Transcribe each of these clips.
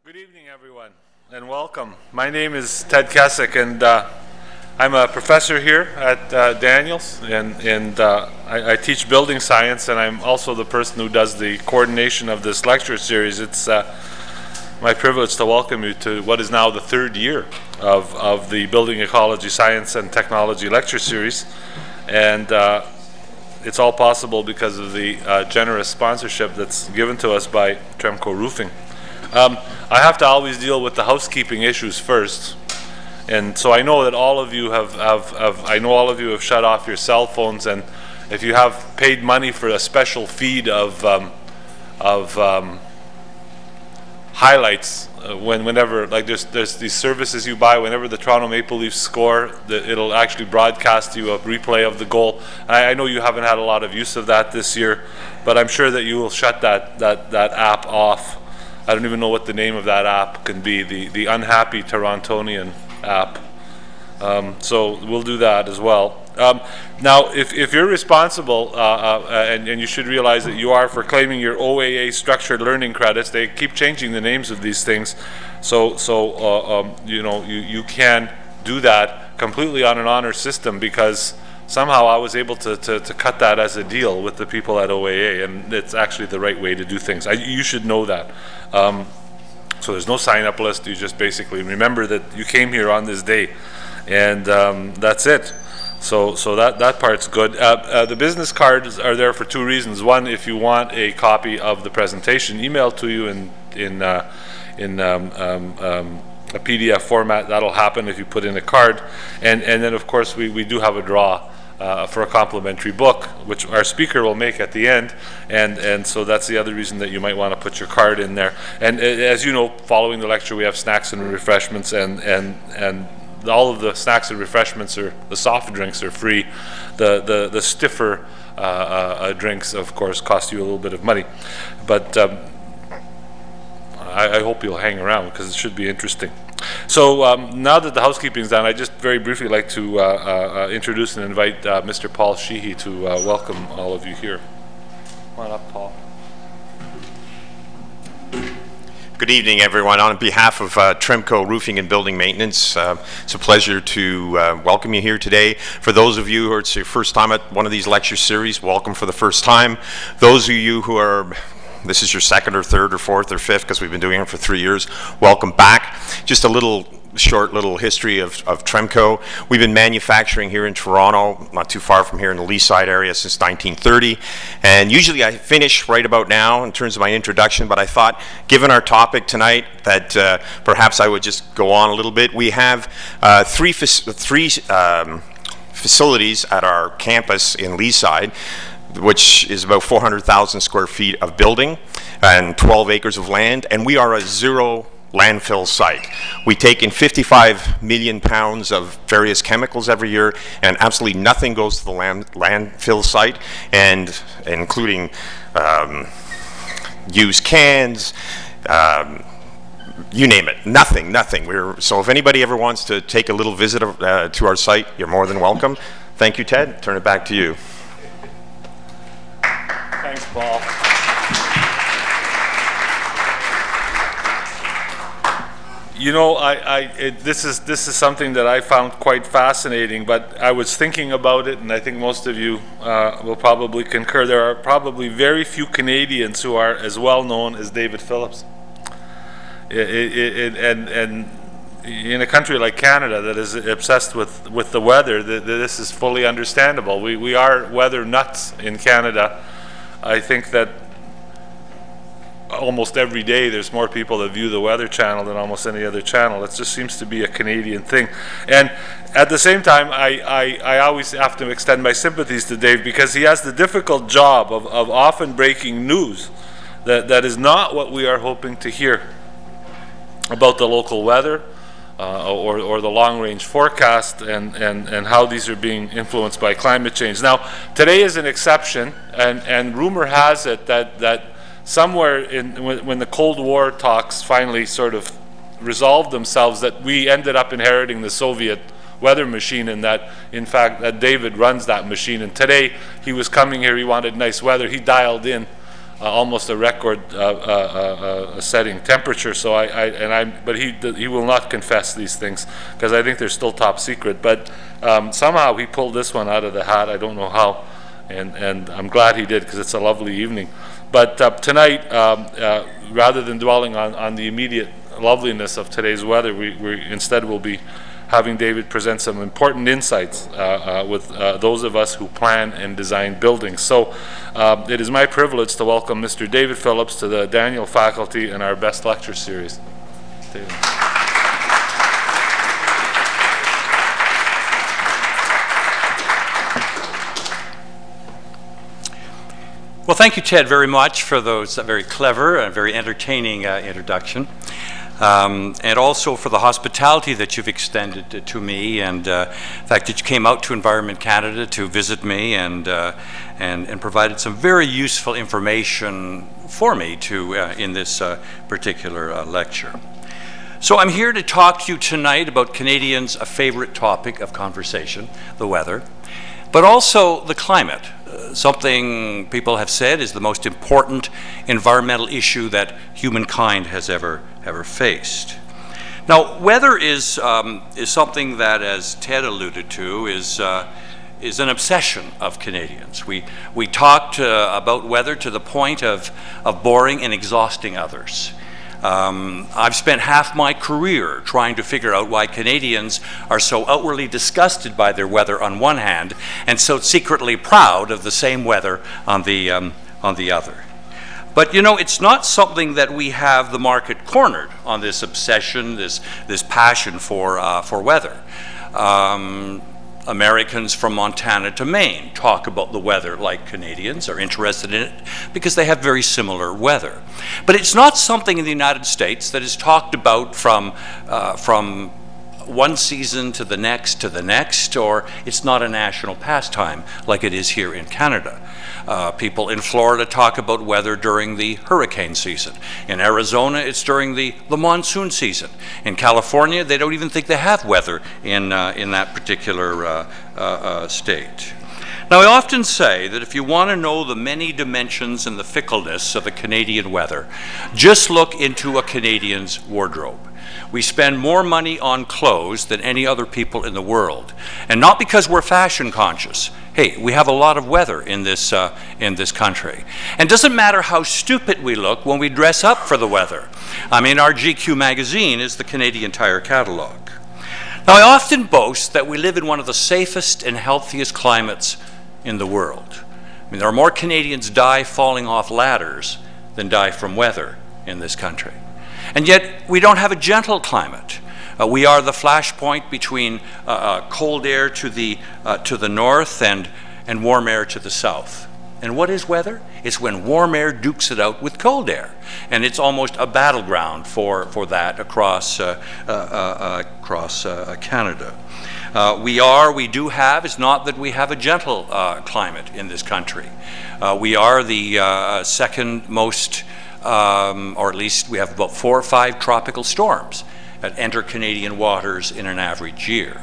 Good evening, everyone, and welcome. My name is Ted Kesik, and I'm a professor here at Daniels, and I teach building science, and I'm also the person who does the coordination of this lecture series. It's my privilege to welcome you to what is now the third year of the Building Ecology, Science, and Technology lecture series, and it's all possible because of the generous sponsorship that's given to us by Tremco Roofing. I have to always deal with the housekeeping issues first, and so I know that all of you have shut off your cell phones, and if you have paid money for a special feed of highlights, whenever, like there's these services you buy whenever the Toronto Maple Leafs score, it'll actually broadcast you a replay of the goal. I know you haven't had a lot of use of that this year, but I'm sure that you will shut that app off. I don't even know what the name of that app can be, the Unhappy Torontonian app. So we'll do that as well. Now, if you're responsible, and you should realize that you are, for claiming your OAA structured learning credits, they keep changing the names of these things. So you know, you can do that completely on an honor system, because somehow I was able to cut that as a deal with the people at OAA, and it's actually the right way to do things. You should know that. So there's no sign-up list. You just basically remember that you came here on this day, and that's it. So that part's good. The business cards are there for two reasons. One, if you want a copy of the presentation emailed to you in a PDF format, that'll happen if you put in a card. And then of course we do have a draw for a complimentary book, which our speaker will make at the end, and so that's the other reason that you might want to put your card in there. And as you know, following the lecture we have snacks and refreshments, and all of the snacks and refreshments, or the soft drinks, are free. The stiffer drinks, of course, cost you a little bit of money, but I hope you'll hang around, because it should be interesting. So now that the housekeeping's done, I'd just very briefly like to introduce and invite Mr. Paul Sheehy to welcome all of you here. Come on up, Paul. Good evening, everyone. On behalf of Tremco Roofing and Building Maintenance, it's a pleasure to welcome you here today. For those of you who it's your first time at one of these lecture series, welcome for the first time. Those of you who are this is your second or third or fourth or fifth, because we've been doing it for 3 years, welcome back. Just a short little history of Tremco. We've been manufacturing here in Toronto, not too far from here in the Leaside area, since 1930. And usually I finish right about now in terms of my introduction, but I thought, given our topic tonight, that perhaps I would just go on a little bit. We have three facilities at our campus in Leaside, which is about 400,000 square feet of building and 12 acres of land, and we are a zero landfill site. We take in 55 million pounds of various chemicals every year, and absolutely nothing goes to the landfill site, and including used cans, you name it, nothing. So if anybody ever wants to take a little visit to our site, you're more than welcome. Thank you, Ted. Turn it back to you. Thanks, Paul. You know, this is something that I found quite fascinating, but I was thinking about it, and I think most of you will probably concur. There are probably very few Canadians who are as well known as David Phillips. And in a country like Canada that is obsessed with the weather, this is fully understandable. We are weather nuts in Canada. I think that almost every day there's more people that view the Weather Channel than almost any other channel. It just seems to be a Canadian thing. And at the same time, I always have to extend my sympathies to Dave, because he has the difficult job of often breaking news that is not what we are hoping to hear about the local weather, or the long-range forecast, and how these are being influenced by climate change. Now, today is an exception, and rumor has it that somewhere when the Cold War talks finally sort of resolved themselves, that we ended up inheriting the Soviet weather machine, and that in fact that David runs that machine. And today he was coming here, he wanted nice weather, he dialed in almost a record-setting temperature. So but he will not confess these things because I think they're still top secret. But somehow he pulled this one out of the hat. I don't know how, and I'm glad he did because it's a lovely evening. But tonight, rather than dwelling on the immediate loveliness of today's weather, we instead will be having David present some important insights with those of us who plan and design buildings. So it is my privilege to welcome Mr. David Phillips to the Daniel faculty in our Best Lecture Series. David. Well, thank you, Ted, very much for those very clever and very entertaining introduction. And also for the hospitality that you've extended to me, and the fact that you came out to Environment Canada to visit me and provided some very useful information for me in this particular lecture. So I'm here to talk to you tonight about Canadians' favorite topic of conversation, the weather, but also the climate, something people have said is the most important environmental issue that humankind has ever faced. Now, weather is something that, as Ted alluded to, is an obsession of Canadians. We talked about weather to the point of boring and exhausting others. I've spent half my career trying to figure out why Canadians are so outwardly disgusted by their weather on one hand and so secretly proud of the same weather on the other. But you know, it's not something that we have the market cornered on, this obsession, this passion for weather. Americans from Montana to Maine talk about the weather like Canadians, are interested in it because they have very similar weather. But it's not something in the United States that is talked about from one season to the next, or it's not a national pastime like it is here in Canada. People in Florida talk about weather during the hurricane season. In Arizona, it's during the monsoon season. In California, they don't even think they have weather in that particular state. Now, I often say that if you want to know the many dimensions and the fickleness of the Canadian weather, just look into a Canadian's wardrobe. We spend more money on clothes than any other people in the world. And not because we're fashion conscious. Hey, we have a lot of weather in this country. And it doesn't matter how stupid we look when we dress up for the weather. I mean, our GQ magazine is the Canadian Tire catalog. Now, I often boast that we live in one of the safest and healthiest climates in the world. I mean, there are more Canadians die falling off ladders than die from weather in this country. And yet, we don't have a gentle climate. We are the flashpoint between cold air to the north and warm air to the south. And what is weather? It's when warm air dukes it out with cold air. And it's almost a battleground for that across Canada. It's not that we have a gentle climate in this country. We are the second most, or at least we have about 4 or 5 tropical storms that enter Canadian waters in an average year.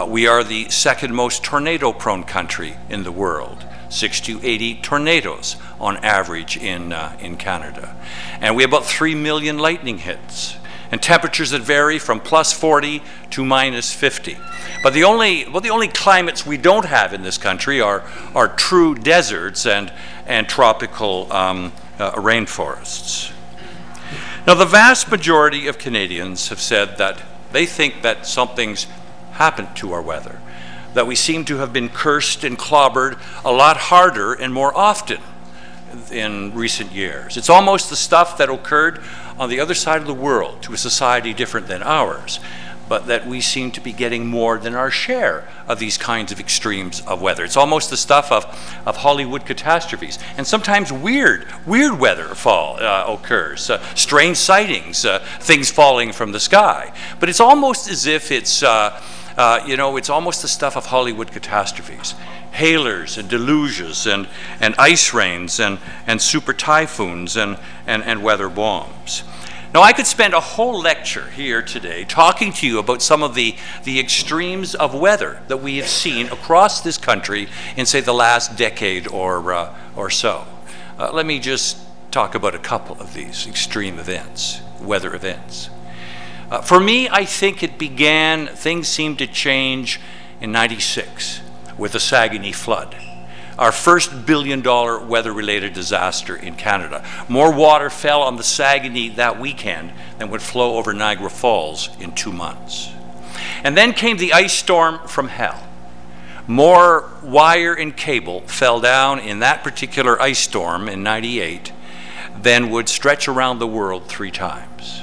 We are the second most tornado-prone country in the world, 60 to 80 tornadoes on average in Canada. And we have about 3 million lightning hits, and temperatures that vary from plus 40 to minus 50. But the only climates we don't have in this country are true deserts and tropical rainforests. Now, the vast majority of Canadians have said that they think that something's happened to our weather, that we seem to have been cursed and clobbered a lot harder and more often in recent years. It's almost the stuff that occurred on the other side of the world to a society different than ours, but that we seem to be getting more than our share of these kinds of extremes of weather. It's almost the stuff of Hollywood catastrophes. And sometimes weird weather occurs, strange sightings, things falling from the sky. But it's almost as if it's almost the stuff of Hollywood catastrophes. Hailers and deluges and ice rains and super typhoons and weather bombs. Now, I could spend a whole lecture here today talking to you about some of the extremes of weather that we have seen across this country in, say, the last decade or so. Let me just talk about a couple of these extreme events, weather events. For me, I think things seemed to change in '96 with the Saguenay flood, our first billion-dollar weather-related disaster in Canada. More water fell on the Saguenay that weekend than would flow over Niagara Falls in 2 months. And then came the ice storm from hell. More wire and cable fell down in that particular ice storm in '98 than would stretch around the world 3 times.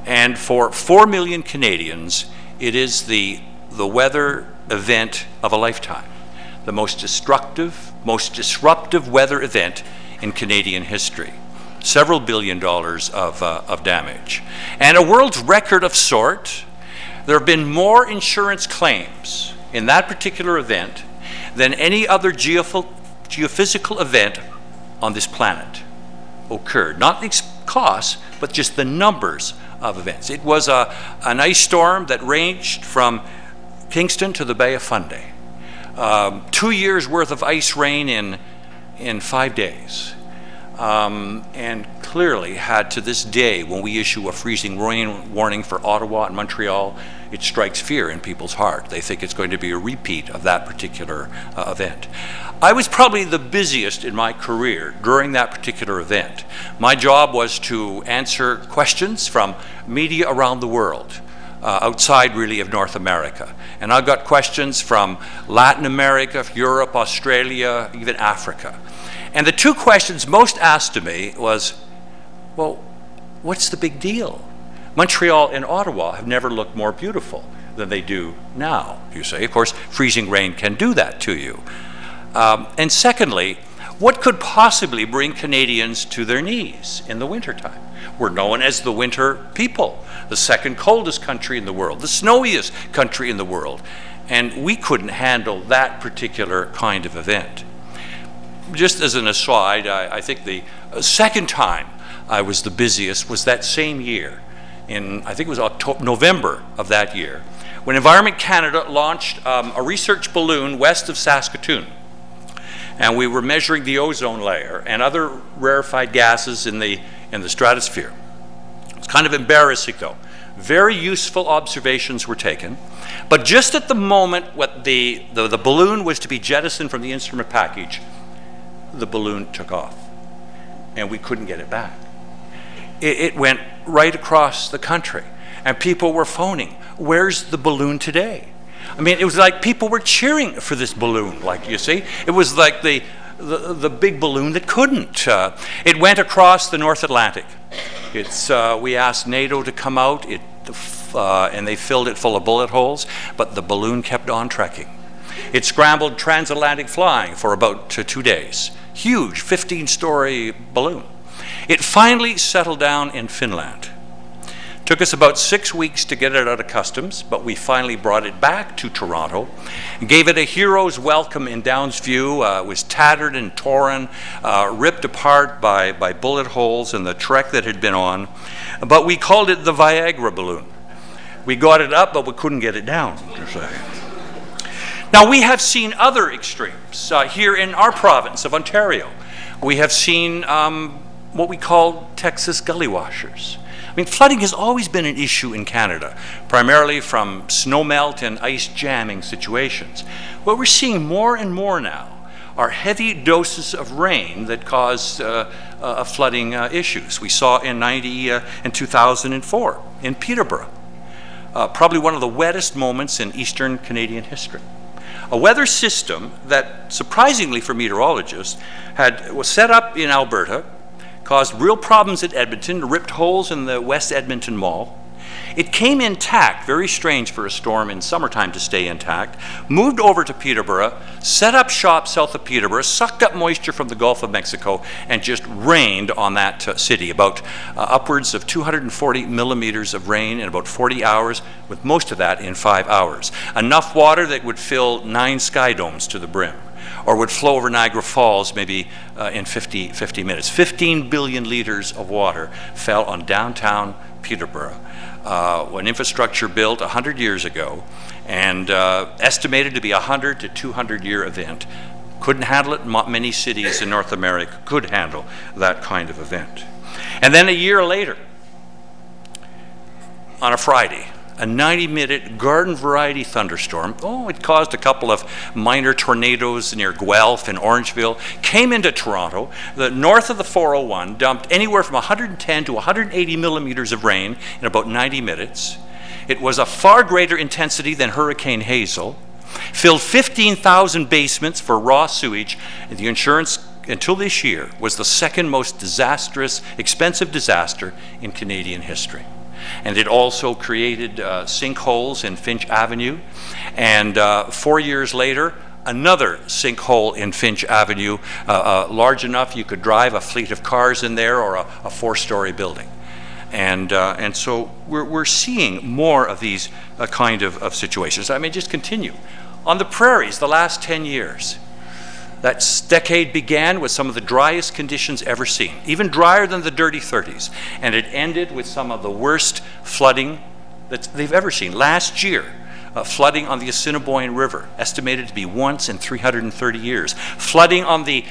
And for 4 million Canadians, it is the weather event of a lifetime, the most destructive, most disruptive weather event in Canadian history. Several billion dollars of damage. And a world's record of sort. There have been more insurance claims in that particular event than any other geophysical event on this planet occurred. Not the costs, but just the numbers of events. It was an ice storm that ranged from Kingston to the Bay of Fundy. 2 years worth of ice rain in 5 days. And clearly had, to this day, when we issue a freezing rain warning for Ottawa and Montreal, it strikes fear in people's heart. They think it's going to be a repeat of that particular event. I was probably the busiest in my career during that particular event. My job was to answer questions from media around the world, outside really of North America. And I got questions from Latin America, Europe, Australia, even Africa. And the 2 questions most asked of me was, well, what's the big deal? Montreal and Ottawa have never looked more beautiful than they do now, you say. Of course, freezing rain can do that to you. And secondly, what could possibly bring Canadians to their knees in the wintertime? We're known as the winter people, the second coldest country in the world, the snowiest country in the world. And we couldn't handle that particular kind of event. Just as an aside, I think the second time I was the busiest was that same year, I think it was November of that year, when Environment Canada launched a research balloon west of Saskatoon. And we were measuring the ozone layer and other rarefied gases in the stratosphere. It's kind of embarrassing, though. Very useful observations were taken. But just at the moment when the balloon was to be jettisoned from the instrument package, the balloon took off, and we couldn't get it back. It went right across the country, and people were phoning, where's the balloon today? I mean, it was like people were cheering for this balloon, like, you see. It was like the big balloon that couldn't. It went across the North Atlantic. We asked NATO to come out, and they filled it full of bullet holes, but the balloon kept on trekking. It scrambled transatlantic flying for about 2 days. Huge, 15-story balloon. It finally settled down in Finland. Took us about 6 weeks to get it out of customs, but we finally brought it back to Toronto and gave it a hero's welcome in Downs View. It was tattered and torn, ripped apart by bullet holes in the trek that had been on. But we called it the Viagra balloon. We got it up, but we couldn't get it down. Now, we have seen other extremes here in our province of Ontario. We have seen what we call Texas gully washers. I mean, flooding has always been an issue in Canada, primarily from snowmelt and ice jamming situations. What we're seeing more and more now are heavy doses of rain that cause flooding issues. We saw in 2004 in Peterborough, probably one of the wettest moments in Eastern Canadian history. A weather system that, surprisingly for meteorologists, was set up in Alberta, caused real problems at Edmonton, ripped holes in the West Edmonton Mall. It came intact, very strange for a storm in summertime to stay intact, moved over to Peterborough, set up shop south of Peterborough, sucked up moisture from the Gulf of Mexico, and just rained on that city. About upwards of 240 millimeters of rain in about 40 hours, with most of that in 5 hours. Enough water that would fill 9 sky domes to the brim, or would flow over Niagara Falls maybe in 50 minutes. 15 billion liters of water fell on downtown Peterborough. When infrastructure built 100 years ago, and estimated to be a 100 to 200 year event. couldn't handle it. Many cities in North America could handle that kind of event. And then a year later, on a Friday, a 90-minute garden variety thunderstorm. Oh, it caused a couple of minor tornadoes near Guelph and Orangeville, came into Toronto. The north of the 401 dumped anywhere from 110 to 180 millimeters of rain in about 90 minutes. It was a far greater intensity than Hurricane Hazel, filled 15,000 basements for raw sewage. The insurance, until this year, was the second most disastrous, expensive disaster in Canadian history. And it also created sinkholes in Finch Avenue. And 4 years later, another sinkhole in Finch Avenue, large enough you could drive a fleet of cars in there or a four-story building. And so we're seeing more of these kind of situations. I may just continue. On the prairies, the last 10 years, that decade began with some of the driest conditions ever seen, even drier than the dirty 30s, and it ended with some of the worst flooding that they've ever seen. Last year, flooding on the Assiniboine River, estimated to be once in 330 years. Flooding on the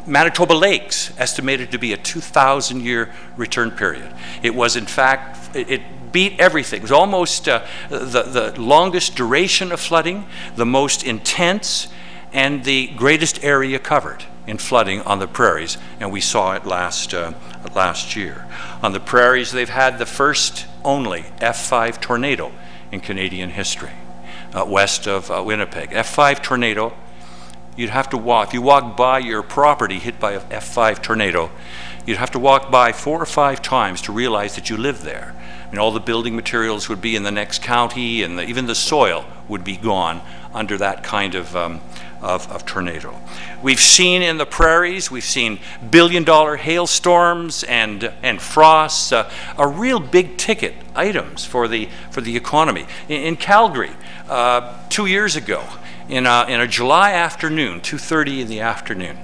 Manitoba Lakes, estimated to be a 2,000-year return period. It was, in fact, it beat everything. It was almost the longest duration of flooding, the most intense, and the greatest area covered in flooding on the prairies, and we saw it last year. On the prairies, they've had the first only F5 tornado in Canadian history, west of Winnipeg. F5 tornado, you'd have to walk, if you walk by your property hit by a F5 tornado, you'd have to walk by 4 or 5 times to realize that you live there. And all the building materials would be in the next county, and even the soil would be gone under that kind of tornado. We've seen in the prairies, we've seen billion-dollar hailstorms and frosts, are real big-ticket items for the economy. In Calgary, 2 years ago, in a July afternoon, 2:30 in the afternoon,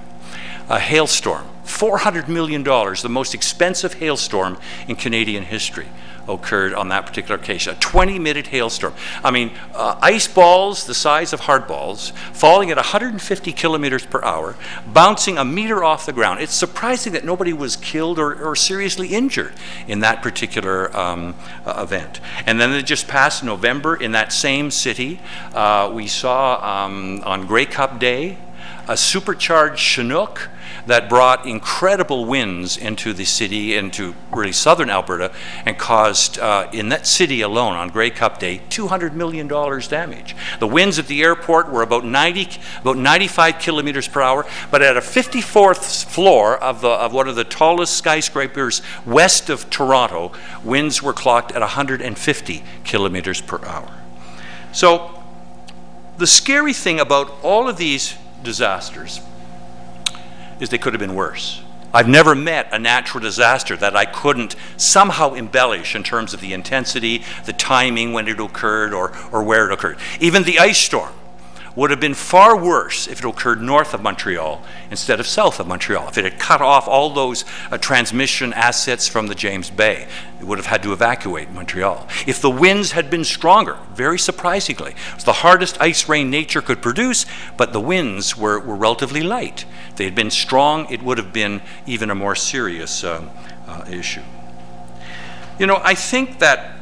a hailstorm, $400 million, the most expensive hailstorm in Canadian history, occurred on that particular occasion. A 20-minute hailstorm. I mean, ice balls the size of hardballs, falling at 150 kilometers per hour, bouncing a meter off the ground. It's surprising that nobody was killed or seriously injured in that particular event. And then it just passed November in that same city. We saw on Grey Cup Day a supercharged Chinook that brought incredible winds into the city, into really southern Alberta, and caused, in that city alone on Grey Cup Day, $200 million damage. The winds at the airport were about 95 kilometers per hour, but at a 54th floor of one of the tallest skyscrapers west of Toronto, winds were clocked at 150 kilometers per hour. So the scary thing about all of these disasters is they could have been worse. I've never met a natural disaster that I couldn't somehow embellish in terms of the intensity, the timing when it occurred, or where it occurred. Even the ice storm would have been far worse if it occurred north of Montreal instead of south of Montreal. If it had cut off all those transmission assets from the James Bay, it would have had to evacuate Montreal. If the winds had been stronger, very surprisingly, it was the hardest ice rain nature could produce, but the winds were relatively light. If they had been strong, it would have been even a more serious issue. You know, I think that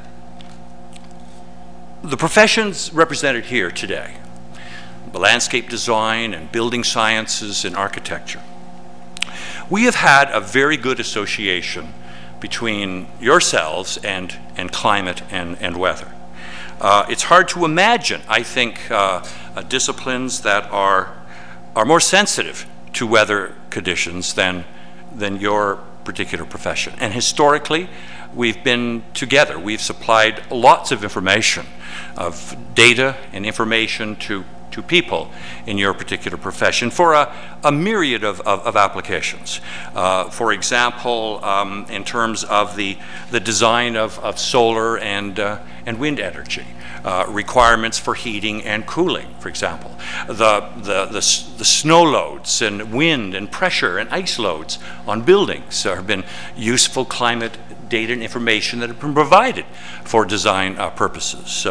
the professions represented here today, the landscape design and building sciences and architecture, we have had a very good association between yourselves and climate and weather. It's hard to imagine, I think, disciplines that are more sensitive to weather conditions than your particular profession. And historically, we've been together. We've supplied lots of information, of data and information to people in your particular profession for a myriad of applications. For example, in terms of the design of solar and wind energy, requirements for heating and cooling, for example, the snow loads and wind and pressure and ice loads on buildings have been useful climate data and information that have been provided for design purposes.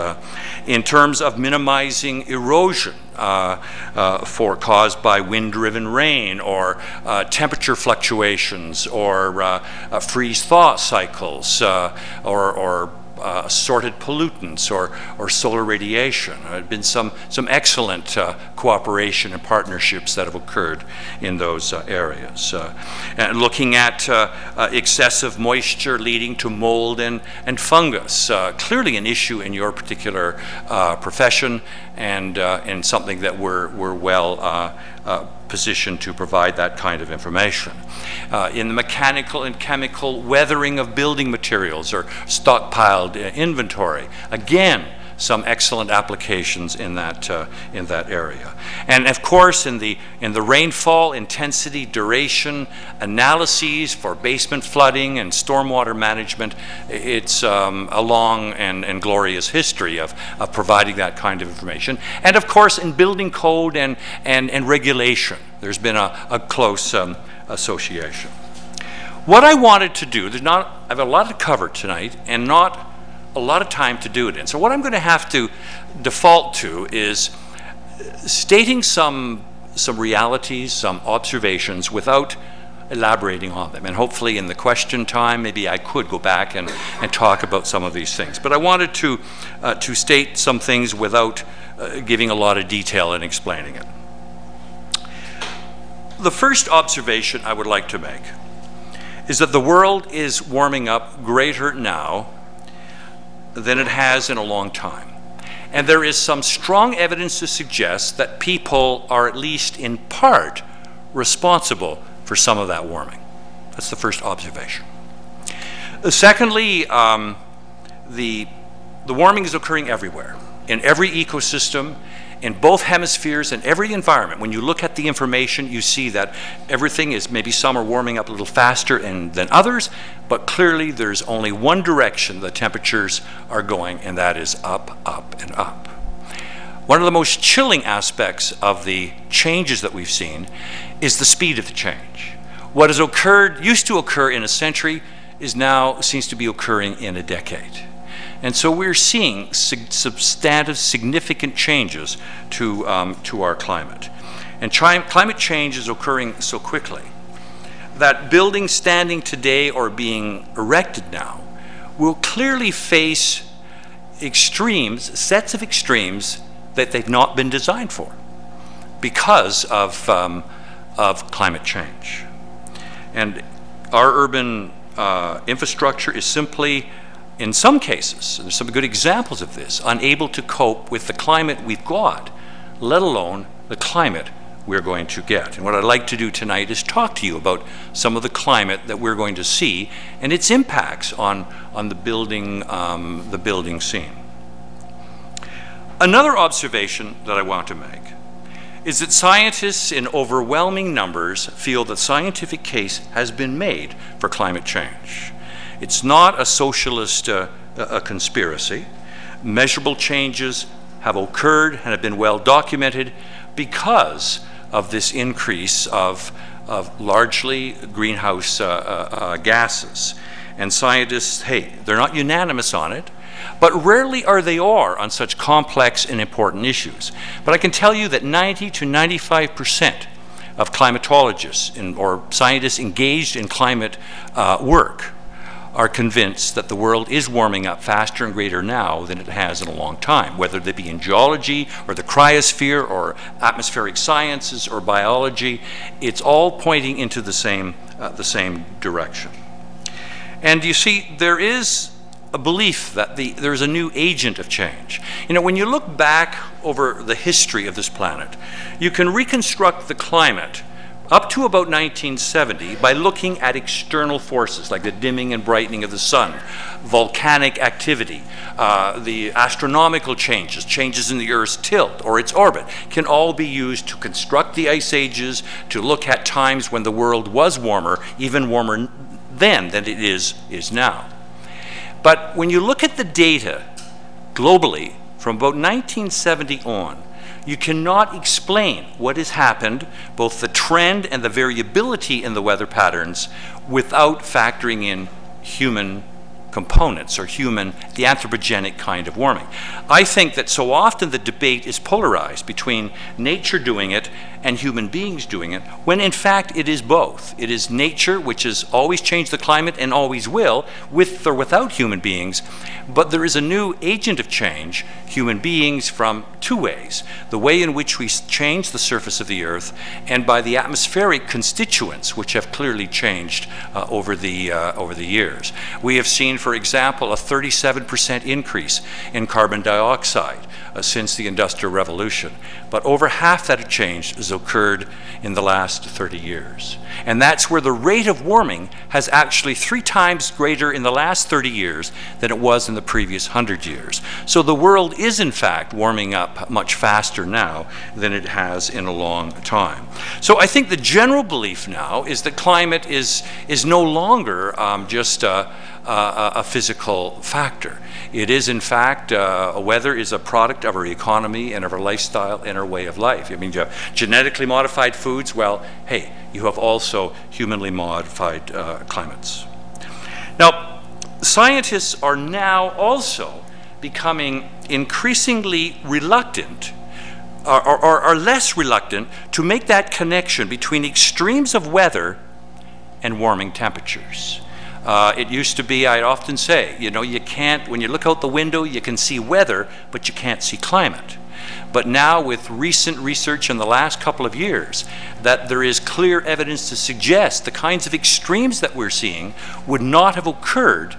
In terms of minimizing erosion caused by wind-driven rain or temperature fluctuations or freeze-thaw cycles or assorted pollutants or solar radiation. There have been some excellent cooperation and partnerships that have occurred in those areas. And looking at excessive moisture leading to mold and fungus, clearly an issue in your particular profession and something that we're well positioned to provide that kind of information. In the mechanical and chemical weathering of building materials or stockpiled inventory, again, some excellent applications in that area. And of course, in the rainfall intensity duration analyses for basement flooding and stormwater management, it's a long and glorious history of providing that kind of information. And of course, in building code and regulation, there's been a close association. What I wanted to do, I have a lot to cover tonight and not a lot of time to do it in. So what I'm going to have to default to is stating some realities, some observations without elaborating on them. And hopefully in the question time, maybe I could go back and talk about some of these things. But I wanted to state some things without giving a lot of detail and explaining it. The first observation I would like to make is that the world is warming up greater now than it has in a long time. And there is some strong evidence to suggest that people are at least in part responsible for some of that warming. That's the first observation. Secondly, the warming is occurring everywhere, in every ecosystem, in both hemispheres, and every environment. When you look at the information, you see that everything is, maybe some are warming up a little faster than others, but clearly there's only one direction the temperatures are going, and that is up, up, and up. One of the most chilling aspects of the changes that we've seen is the speed of the change. What has occurred, used to occur in a century, seems to be occurring in a decade. And so we're seeing substantive, significant changes to our climate. And climate change is occurring so quickly that buildings standing today or being erected now will clearly face extremes, sets of extremes that they've not been designed for because of climate change. And our urban infrastructure is simply, in some cases, there's some good examples of this, unable to cope with the climate we've got, let alone the climate we're going to get. And what I'd like to do tonight is talk to you about some of the climate that we're going to see and its impacts on the building scene. Another observation that I want to make is that scientists in overwhelming numbers feel the scientific case has been made for climate change. It's not a socialist a conspiracy. Measurable changes have occurred and have been well documented because of this increase of largely greenhouse gases. And scientists, hey, they're not unanimous on it, but rarely are they on such complex and important issues. But I can tell you that 90 to 95% of climatologists or scientists engaged in climate work are convinced that the world is warming up faster and greater now than it has in a long time, whether they be in geology or the cryosphere or atmospheric sciences or biology. It's all pointing into the same direction. And you see, there is a belief that there's a new agent of change. You know, when you look back over the history of this planet, you can reconstruct the climate up to about 1970 by looking at external forces like the dimming and brightening of the sun, volcanic activity, the astronomical changes in the Earth's tilt or its orbit can all be used to construct the ice ages, to look at times when the world was warmer, even warmer then than it is now. But when you look at the data globally from about 1970 on, you cannot explain what has happened, both the trend and the variability in the weather patterns, without factoring in human components or the anthropogenic kind of warming. I think that so often the debate is polarized between nature doing it and human beings doing it, when in fact it is both. It is nature which has always changed the climate and always will, with or without human beings, but there is a new agent of change, human beings, from two ways: the way in which we change the surface of the earth, and by the atmospheric constituents which have clearly changed over the years. We have seen, for example, a 37% increase in carbon dioxide since the Industrial Revolution, but over half that change has occurred in the last 30 years. And that's where the rate of warming has actually 3 times greater in the last 30 years than it was in the previous 100 years. So the world is in fact warming up much faster now than it has in a long time. So I think the general belief now is that climate is no longer just a physical factor. It is, in fact, weather is a product of our economy and of our lifestyle and our way of life. I mean, you have genetically modified foods. Well, hey, you have also humanly modified climates. Now, scientists are now also becoming increasingly reluctant, or less reluctant, to make that connection between extremes of weather and warming temperatures. It used to be, I'd often say, you know, you can't, when you look out the window, you can see weather, but you can't see climate. But now, with recent research in the last couple of years, that there is clear evidence to suggest the kinds of extremes that we're seeing would not have occurred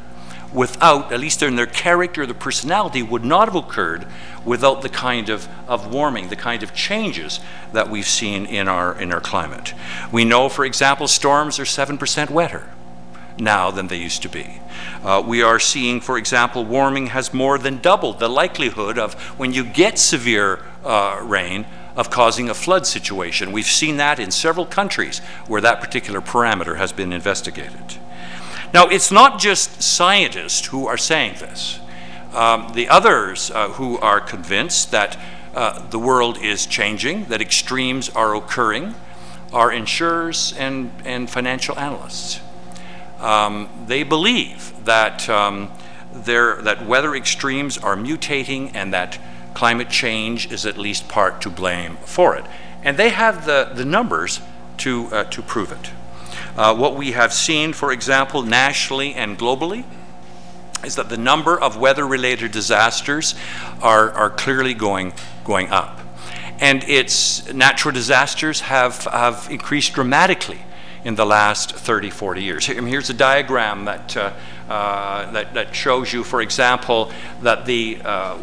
without, at least in their character, their personality, would not have occurred without the kind of warming, the kind of changes that we've seen in our climate. We know, for example, storms are 7% wetter now than they used to be. We are seeing, for example, warming has more than doubled the likelihood of, when you get severe rain, of causing a flood situation. We've seen that in several countries where that particular parameter has been investigated. Now, it's not just scientists who are saying this. The others who are convinced that the world is changing, that extremes are occurring, are insurers and financial analysts. They believe that that weather extremes are mutating and that climate change is at least part to blame for it. And they have the numbers to prove it. What we have seen, for example, nationally and globally, is that the number of weather-related disasters are clearly going up. And its natural disasters have increased dramatically in the last 30, 40 years. Here's a diagram that shows you, for example, that the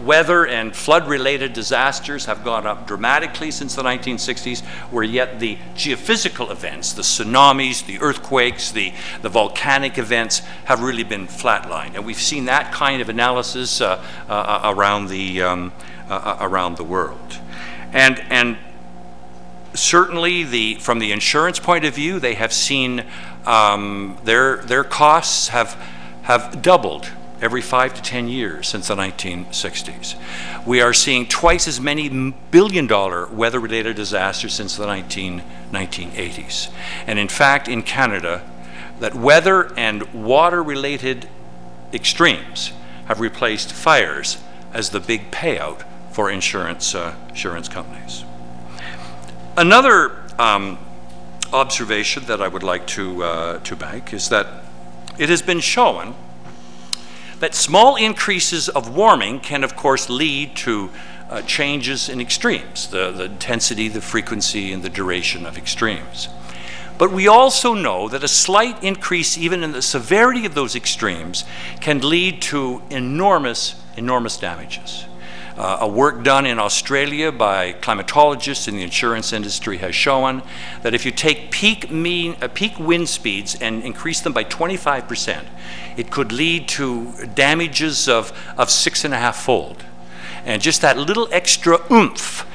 weather and flood-related disasters have gone up dramatically since the 1960s, where yet the geophysical events, the tsunamis, the earthquakes, the volcanic events have really been flatlined. And we've seen that kind of analysis around the world. And certainly, from the insurance point of view, they have seen their costs have doubled every 5 to 10 years since the 1960s. We are seeing twice as many billion-dollar weather-related disasters since the 1980s. And in fact, in Canada, that weather and water-related extremes have replaced fires as the big payout for insurance companies. Another observation that I would like to make is that it has been shown that small increases of warming can, of course, lead to changes in extremes, the intensity, the frequency, and the duration of extremes. But we also know that a slight increase even in the severity of those extremes can lead to enormous damages. A work done in Australia by climatologists in the insurance industry has shown that if you take peak wind speeds and increase them by 25%, it could lead to damages of 6.5-fold. And just that little extra oomph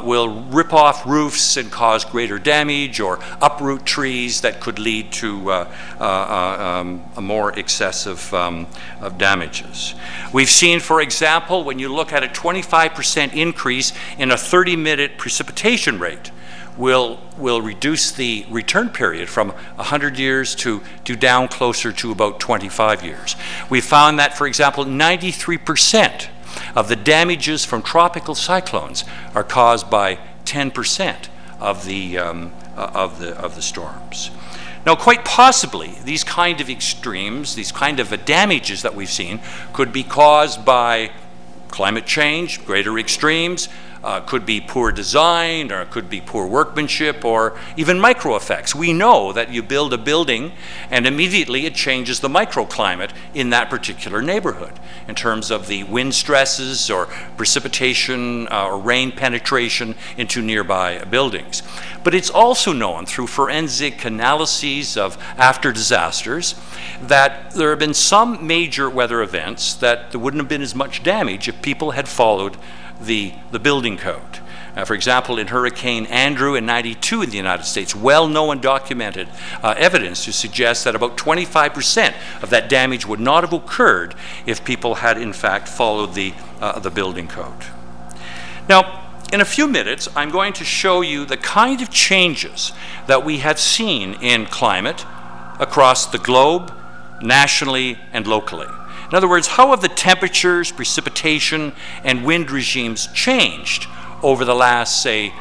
will rip off roofs and cause greater damage, or uproot trees that could lead to a more excessive of damages. We've seen, for example, when you look at a 25% increase in a 30-minute precipitation rate, will reduce the return period from 100 years to down closer to about 25 years. We found that, for example, 93% of the damages from tropical cyclones are caused by 10% of the storms. Now, quite possibly, these kind of extremes, these kind of damages that we've seen could be caused by climate change, greater extremes, could be poor design, or it could be poor workmanship, or even micro effects. We know that you build a building and immediately it changes the microclimate in that particular neighborhood in terms of the wind stresses or precipitation or rain penetration into nearby buildings. But it's also known through forensic analyses of after disasters that there have been some major weather events that there wouldn't have been as much damage if people had followed the building code. For example, in Hurricane Andrew in '92 in the United States, well-known and documented evidence to suggest that about 25% of that damage would not have occurred if people had in fact followed the building code. Now, in a few minutes, I'm going to show you the kind of changes that we have seen in climate across the globe, nationally and locally. In other words, how have the temperatures, precipitation, and wind regimes changed over the last, say,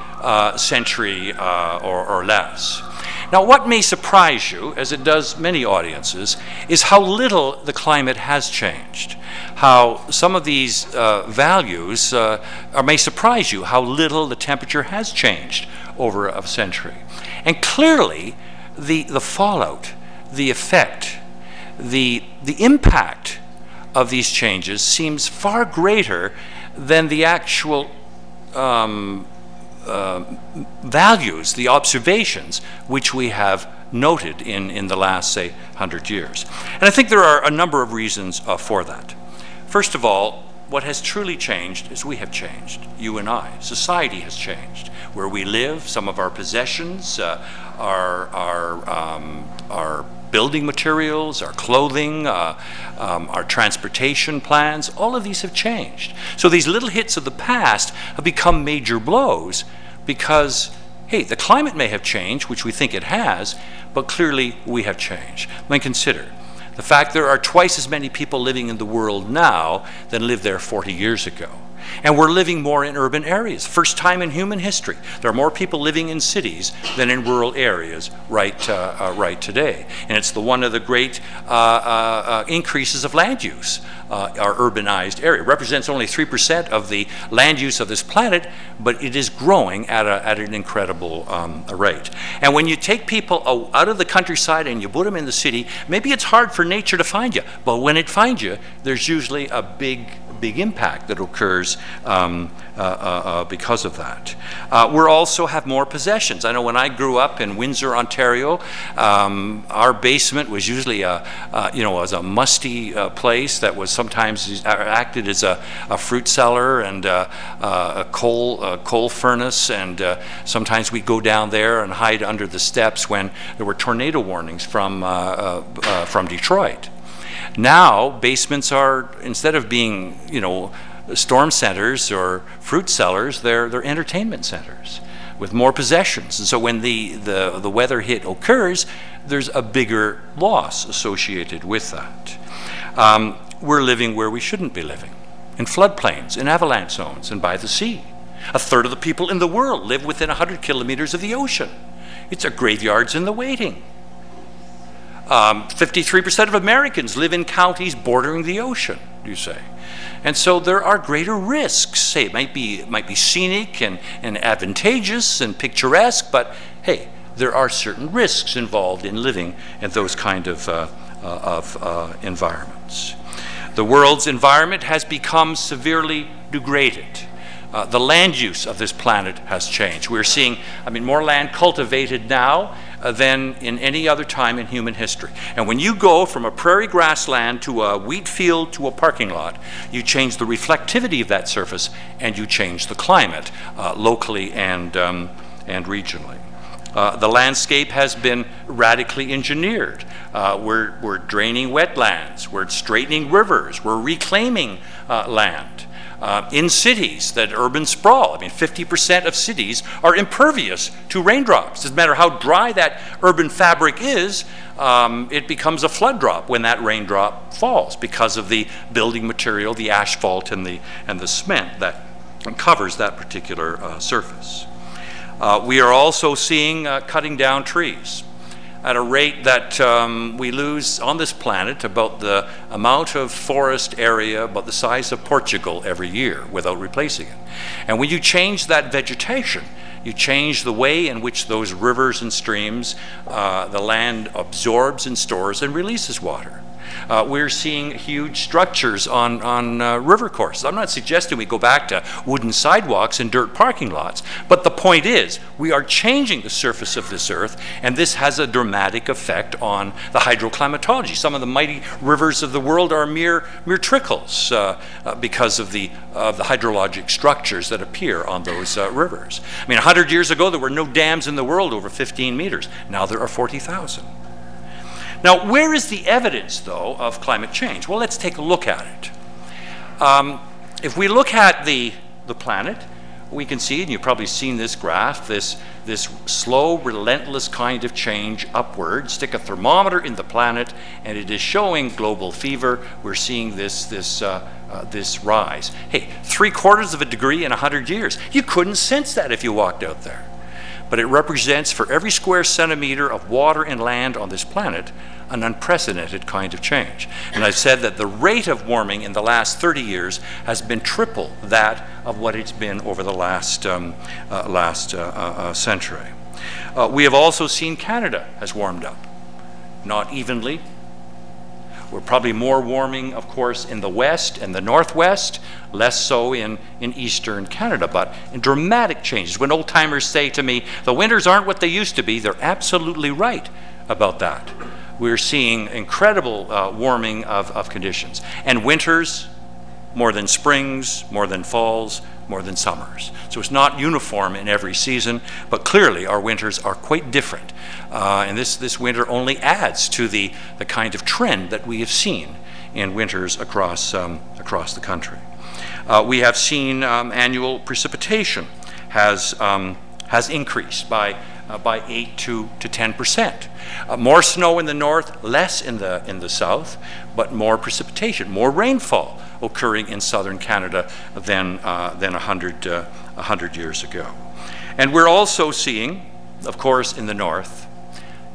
century or less? Now, what may surprise you, as it does many audiences, is how little the climate has changed. How some of these values may surprise you, how little the temperature has changed over a century. And clearly, the fallout, the effect, the impact of these changes seems far greater than the actual values, the observations, which we have noted in the last, say, 100 years. And I think there are a number of reasons for that. First of all, what has truly changed is we have changed, you and I. Society has changed. Where we live, some of our possessions, our building materials, our clothing, our transportation plans, all of these have changed. So these little hits of the past have become major blows because, hey, the climate may have changed, which we think it has, but clearly we have changed. I mean, consider the fact there are twice as many people living in the world now than lived there 40 years ago. And we're living more in urban areas. First time in human history. There are more people living in cities than in rural areas right today. And it's one of the great increases of land use. Our urbanized area represents only 3% of the land use of this planet, but it is growing at an incredible rate. And when you take people out of the countryside and you put them in the city, maybe it's hard for nature to find you, but when it finds you, there's usually a big impact that occurs because of that. We also have more possessions. I know when I grew up in Windsor, Ontario, our basement was usually was a musty place that was sometimes acted as a fruit cellar and a coal furnace, and sometimes we'd go down there and hide under the steps when there were tornado warnings from Detroit. Now, basements are, instead of being, storm centers or fruit cellars, they're entertainment centers with more possessions. And so when the weather hit occurs, there's a bigger loss associated with that. We're living where we shouldn't be living, in floodplains, in avalanche zones, and by the sea. A third of the people in the world live within 100 kilometers of the ocean. It's our graveyards in the waiting. 53% of Americans live in counties bordering the ocean, you say. And so there are greater risks. Say it might be scenic and advantageous and picturesque, but hey, there are certain risks involved in living in those kind of environments. The world's environment has become severely degraded. The land use of this planet has changed. We're seeing, more land cultivated now than in any other time in human history. And when you go from a prairie grassland to a wheat field to a parking lot, you change the reflectivity of that surface and you change the climate locally and regionally. The landscape has been radically engineered. We're draining wetlands, we're straightening rivers, we're reclaiming land. In cities, that urban sprawl, I mean, 50% of cities are impervious to raindrops. Doesn't matter how dry that urban fabric is, it becomes a flood drop when that raindrop falls because of the building material, the asphalt and the cement that covers that particular surface. We are also seeing cutting down trees at a rate that we lose on this planet about the amount of forest area, about the size of Portugal every year without replacing it. And when you change that vegetation, you change the way in which those rivers and streams, the land absorbs and stores and releases water. We're seeing huge structures on river courses. I'm not suggesting we go back to wooden sidewalks and dirt parking lots, but the point is we are changing the surface of this earth, and this has a dramatic effect on the hydroclimatology. Some of the mighty rivers of the world are mere trickles because of the hydrologic structures that appear on those rivers. I mean, 100 years ago there were no dams in the world over 15 meters. Now there are 40,000. Now, where is the evidence, though, of climate change? Well, let's take a look at it. If we look at the planet, we can see, and you've probably seen this graph, this slow, relentless kind of change upward. Stick a thermometer in the planet, and it is showing global fever. We're seeing this rise. Hey, 3/4 of a degree in 100 years. You couldn't sense that if you walked out there. But it represents, for every square centimeter of water and land on this planet, an unprecedented kind of change. And I've said that the rate of warming in the last 30 years has been triple that of what it's been over the last century. We have also seen Canada has warmed up, not evenly. We're probably more warming, of course, in the west and the northwest, less so in eastern Canada, but in dramatic changes. When old-timers say to me, the winters aren't what they used to be, they're absolutely right about that. We're seeing incredible warming of conditions. And winters, more than springs, more than falls, more than summers. So it's not uniform in every season, but clearly our winters are quite different. And this winter only adds to the kind of trend that we have seen in winters across the country. We have seen annual precipitation has increased by 8 to 10%. More snow in the north, less in the south, but more precipitation, more rainfall occurring in southern Canada than 100 years ago. And we're also seeing, of course, in the north,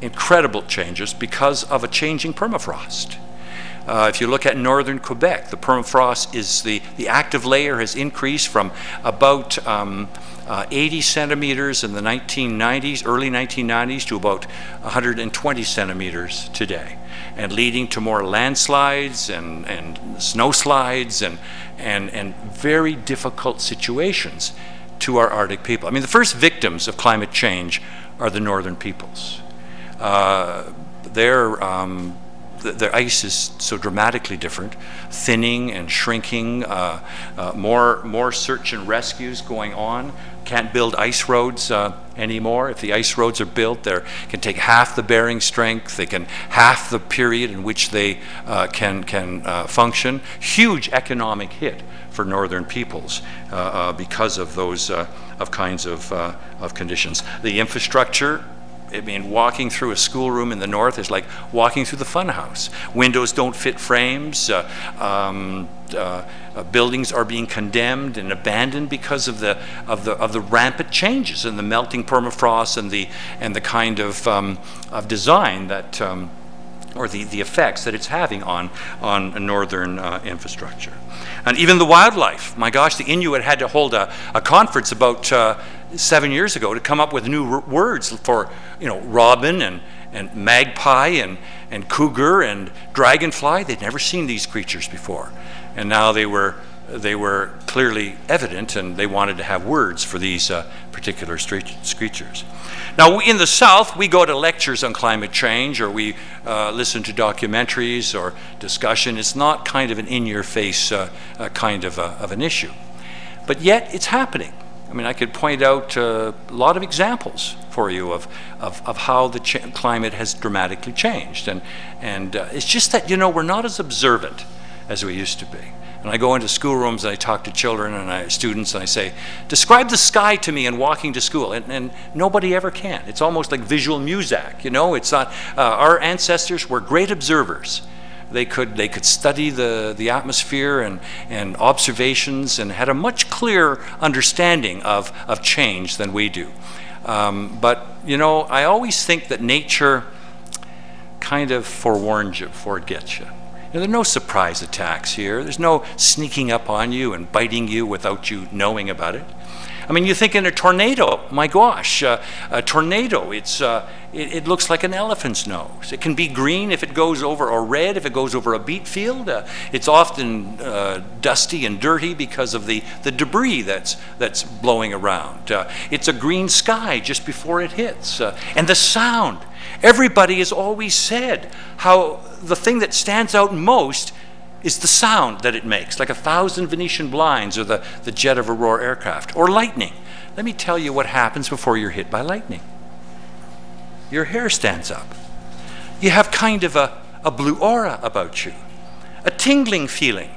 incredible changes because of a changing permafrost. If you look at northern Quebec, the permafrost is the active layer has increased from about 80 centimeters in the 1990s, early 1990s, to about 120 centimeters today, and leading to more landslides and snowslides and very difficult situations to our Arctic people. I mean, the first victims of climate change are the northern peoples. The ice is so dramatically different, thinning and shrinking, more search and rescues going on. Can't build ice roads anymore. If the ice roads are built, they can take half the bearing strength, they can half the period in which they can function. Huge economic hit for northern peoples because of those kinds of conditions. The infrastructure, I mean, walking through a schoolroom in the north is like walking through the funhouse. Windows don't fit frames. Buildings are being condemned and abandoned because of the rampant changes in the melting permafrost and the kind of design that or the effects that it's having on northern infrastructure. And even the wildlife. My gosh, the Inuit had to hold a conference about 7 years ago to come up with new words for, robin and magpie and cougar and dragonfly. They'd never seen these creatures before, and now they were clearly evident, and they wanted to have words for these particular creatures. Now, in the South, we go to lectures on climate change, or we listen to documentaries or discussion. It's not kind of an in-your-face kind of an issue, but yet it's happening. I mean, I could point out a lot of examples for you of how the climate has dramatically changed, and it's just that we're not as observant as we used to be. And I go into schoolrooms and I talk to children and students and I say, describe the sky to me in walking to school. And nobody ever can. It's almost like visual muzak, you know? It's not, our ancestors were great observers. They could study the atmosphere and observations and had a much clearer understanding of change than we do. But, you know, I always think that nature kind of forewarns you before it gets you. You know, there are no surprise attacks here. There's no sneaking up on you and biting you without you knowing about it. I mean, you think in a tornado, my gosh, a tornado, it looks like an elephant's nose. It can be green if it goes over, or red if it goes over a beet field. It's often dusty and dirty because of the debris that's blowing around. It's a green sky just before it hits. And the sound. Everybody has always said how the thing that stands out most is the sound that it makes, like 1,000 Venetian blinds or the jet of a Aurora aircraft, or lightning. Let me tell you what happens before you're hit by lightning. Your hair stands up. You have kind of a blue aura about you, a tingling feeling,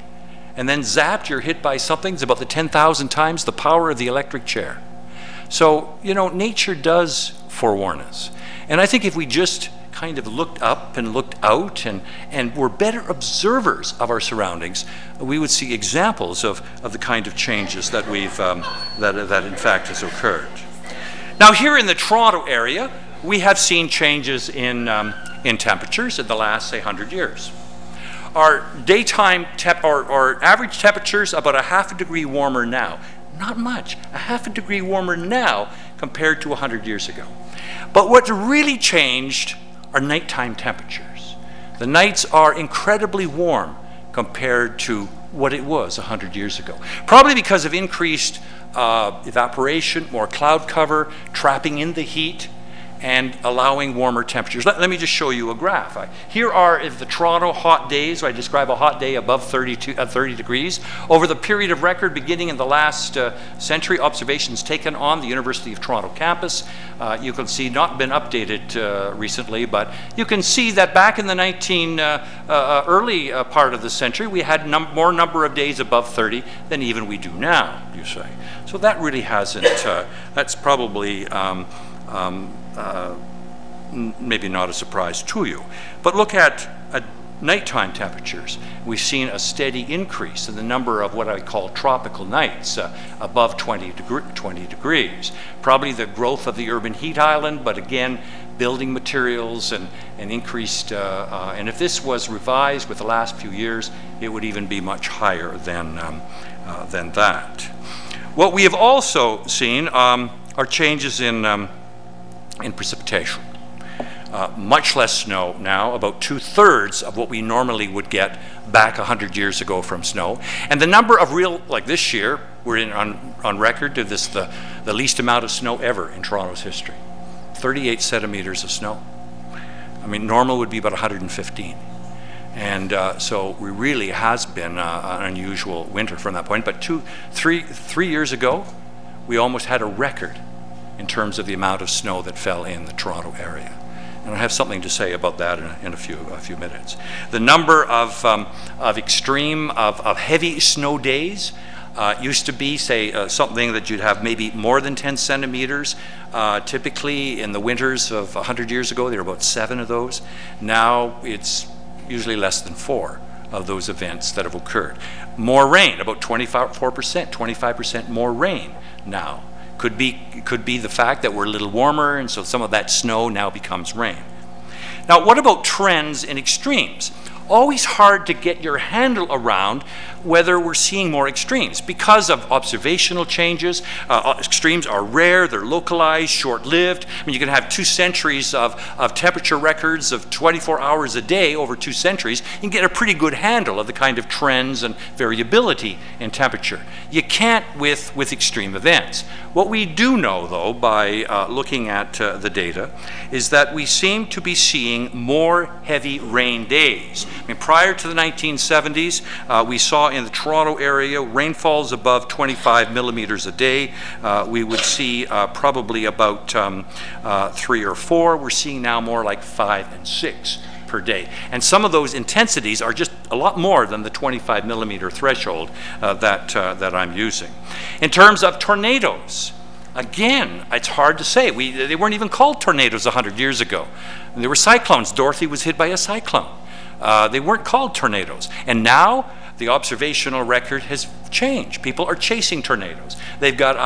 and then zapped, you're hit by something that's about the 10,000 times the power of the electric chair. So, you know, nature does forewarn us. And I think if we just kind of looked up and looked out and were better observers of our surroundings, we would see examples of the kind of changes that we've that in fact has occurred. Now here in the Toronto area, we have seen changes in temperatures in the last, say, 100 years. Our daytime or average temperatures about 0.5 degree warmer now. Not much, 0.5 degree warmer now compared to 100 years ago. But what's really changed are nighttime temperatures. The nights are incredibly warm compared to what it was 100 years ago. Probably because of increased evaporation, more cloud cover, trapping in the heat, and allowing warmer temperatures. Let me just show you a graph. Here are the Toronto hot days, where I describe a hot day above 30 degrees. Over the period of record beginning in the last century, observations taken on the University of Toronto campus. You can see, not been updated recently, but you can see that back in the early part of the century, we had more number of days above 30 than even we do now, you say. So that really hasn't, that's probably maybe not a surprise to you. But look at nighttime temperatures. We've seen a steady increase in the number of what I call tropical nights, above 20 degrees. Probably the growth of the urban heat island, but again, building materials and increased, and if this was revised with the last few years, it would even be much higher than that. What we have also seen are changes in precipitation. Much less snow now, about 2/3 of what we normally would get back 100 years ago from snow. And the number of like this year, we're on record to this, the least amount of snow ever in Toronto's history. 38 centimeters of snow. I mean, normal would be about 115. And so we really has been an unusual winter from that point. But 3 years ago, we almost had a record in terms of the amount of snow that fell in the Toronto area. And I have something to say about that in a few minutes. The number of heavy snow days used to be, say, something that you'd have maybe more than 10 centimeters. Typically in the winters of 100 years ago, there were about 7 of those. Now it's usually less than 4 of those events that have occurred. More rain, about 25% more rain now. Could be the fact that we're a little warmer, and so some of that snow now becomes rain. Now, what about trends and extremes? Always hard to get your handle around whether we're seeing more extremes because of observational changes. Extremes are rare, they're localized, short-lived. I mean, you can have 2 centuries of temperature records of 24 hours a day over 2 centuries. You can get a pretty good handle of the kind of trends and variability in temperature. You can't with extreme events. What we do know, though, by looking at the data, is that we seem to be seeing more heavy rain days. I mean, prior to the 1970s, we saw in the Toronto area rainfalls above 25 millimeters a day. We would see probably about 3 or 4. We're seeing now more like 5 and 6 per day. And some of those intensities are just a lot more than the 25 millimeter threshold that I'm using. In terms of tornadoes, again, it's hard to say. They weren't even called tornadoes 100 years ago. They were cyclones. Dorothy was hit by a cyclone. They weren't called tornadoes. And now the observational record has changed. People are chasing tornadoes. They've got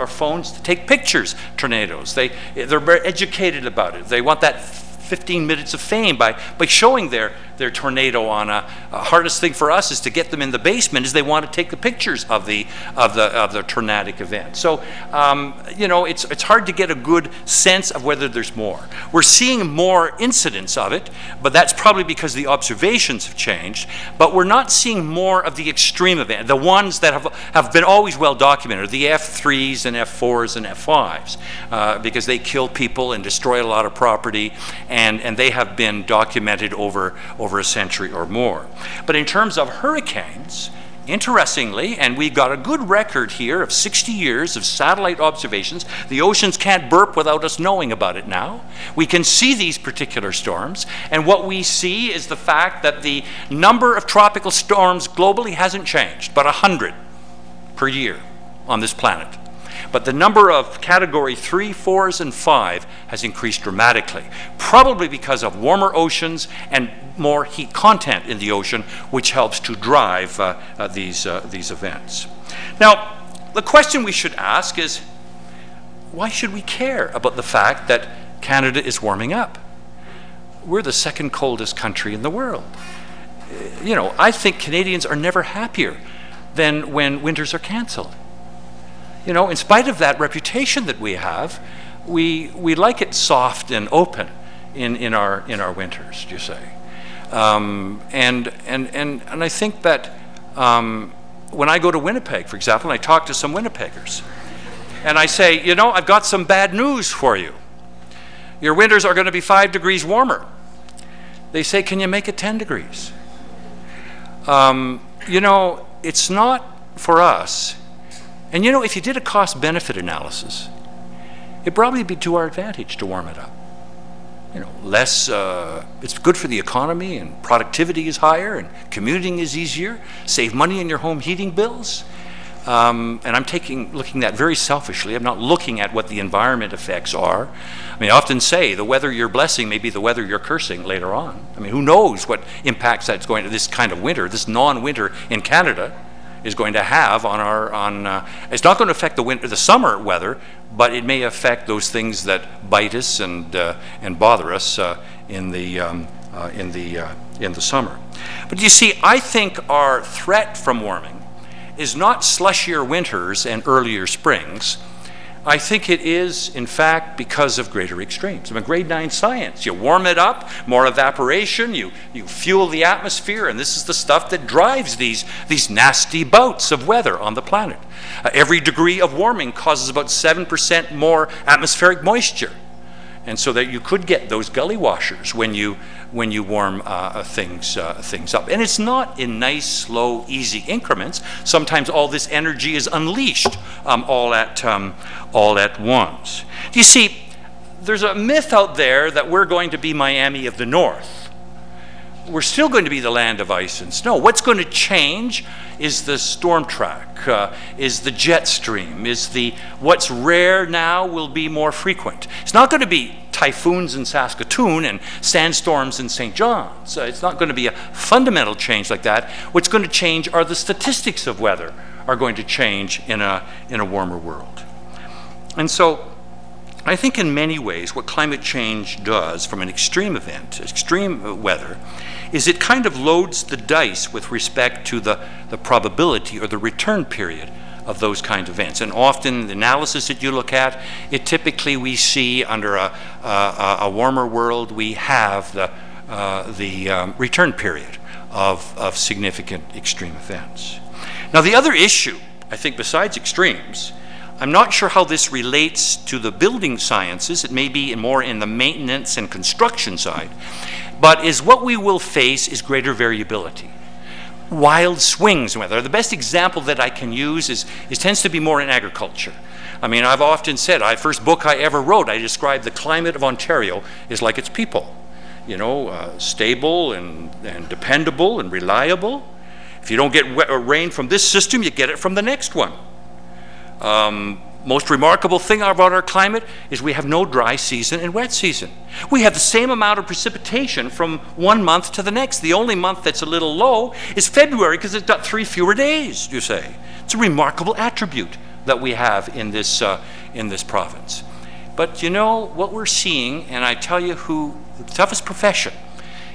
phones to take pictures tornadoes. They're very educated about it. They want that 15 minutes of fame by showing their tornado on a hardest thing for us is to get them in the basement, is they want to take the pictures of the tornadic event. So you know, it's hard to get a good sense of whether there's more. We're seeing more incidents of it, but that's probably because the observations have changed. But we're not seeing more of the extreme event, the ones that have been always well documented, the F3s and F4s and F5s, because they kill people and destroy a lot of property, and they have been documented over a century or more. But in terms of hurricanes, interestingly, and we've got a good record here of 60 years of satellite observations. The oceans can't burp without us knowing about it now. We can see these particular storms, and what we see is the fact that the number of tropical storms globally hasn't changed, but 100 per year on this planet. But the number of category 3, 4s, and 5 has increased dramatically, probably because of warmer oceans and more heat content in the ocean, which helps to drive these events. Now, the question we should ask is, why should we care about the fact that Canada is warming up? We're the second coldest country in the world. You know, I think Canadians are never happier than when winters are canceled. You know, in spite of that reputation that we have, we like it soft and open in our winters, you say. And I think that when I go to Winnipeg, for example, and I talk to some Winnipeggers, and I say, you know, I've got some bad news for you. Your winters are going to be 5 degrees warmer. They say, can you make it 10 degrees? You know, it's not for us. And you know, if you did a cost-benefit analysis, it'd probably be to our advantage to warm it up. You know, less, it's good for the economy, and productivity is higher, and commuting is easier, save money in your home heating bills. And I'm looking at that very selfishly. I'm not looking at what the environment effects are. I mean, I often say the weather you're blessing may be the weather you're cursing later on. I mean, who knows what impacts that's going to, this kind of winter, this non-winter in Canada, is going to have on it's not going to affect the summer weather, but it may affect those things that bite us and bother us in the summer. But you see, I think our threat from warming is not slushier winters and earlier springs. I think it is, in fact, because of greater extremes. I mean, grade 9 science, you warm it up, more evaporation, you fuel the atmosphere, and this is the stuff that drives these nasty bouts of weather on the planet. Every degree of warming causes about 7% more atmospheric moisture. And so that you could get those gully washers when you warm things up. And it's not in nice, slow, easy increments. Sometimes all this energy is unleashed all at once. You see, there's a myth out there that we're going to be Miami of the North. We're still going to be the land of ice and snow. What's going to change is the storm track, is the jet stream, what's rare now will be more frequent. It's not going to be typhoons in Saskatoon and sandstorms in St. John's. It's not going to be a fundamental change like that. What's going to change are the statistics of weather are going to change in a warmer world. And so I think in many ways what climate change does from an extreme event, extreme weather, is it kind of loads the dice with respect to the probability or the return period of those kinds of events. And often the analysis that you look at, it typically we see under a warmer world, we have the return period of significant extreme events. Now the other issue, I think besides extremes, I'm not sure how this relates to the building sciences. It may be more in the maintenance and construction side, but is what we will face is greater variability. Wild swings in weather. The best example that I can use tends to be more in agriculture. I mean, I've often said, the first book I ever wrote, I described the climate of Ontario is like its people. stable and dependable and reliable. If you don't get rain from this system, you get it from the next one. Most remarkable thing about our climate is we have no dry season and wet season. We have the same amount of precipitation from one month to the next. The only month that's a little low is February because it's got 3 fewer days, you say. It's a remarkable attribute that we have in this province. But what we're seeing, and I tell you the toughest profession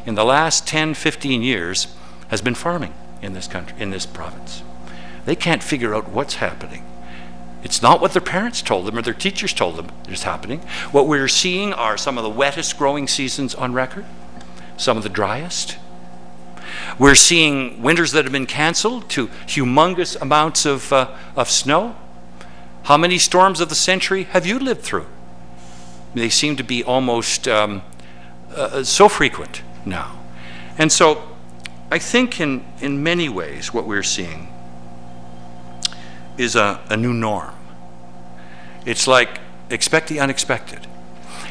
in the last 10, 15 years has been farming in this country, in this province. They can't figure out what's happening. It's not what their parents told them or their teachers told them is happening. What we're seeing are some of the wettest growing seasons on record, some of the driest. We're seeing winters that have been canceled to humongous amounts of snow. How many storms of the century have you lived through? They seem to be almost so frequent now. And so I think in many ways what we're seeing is a new norm. It's like expect the unexpected.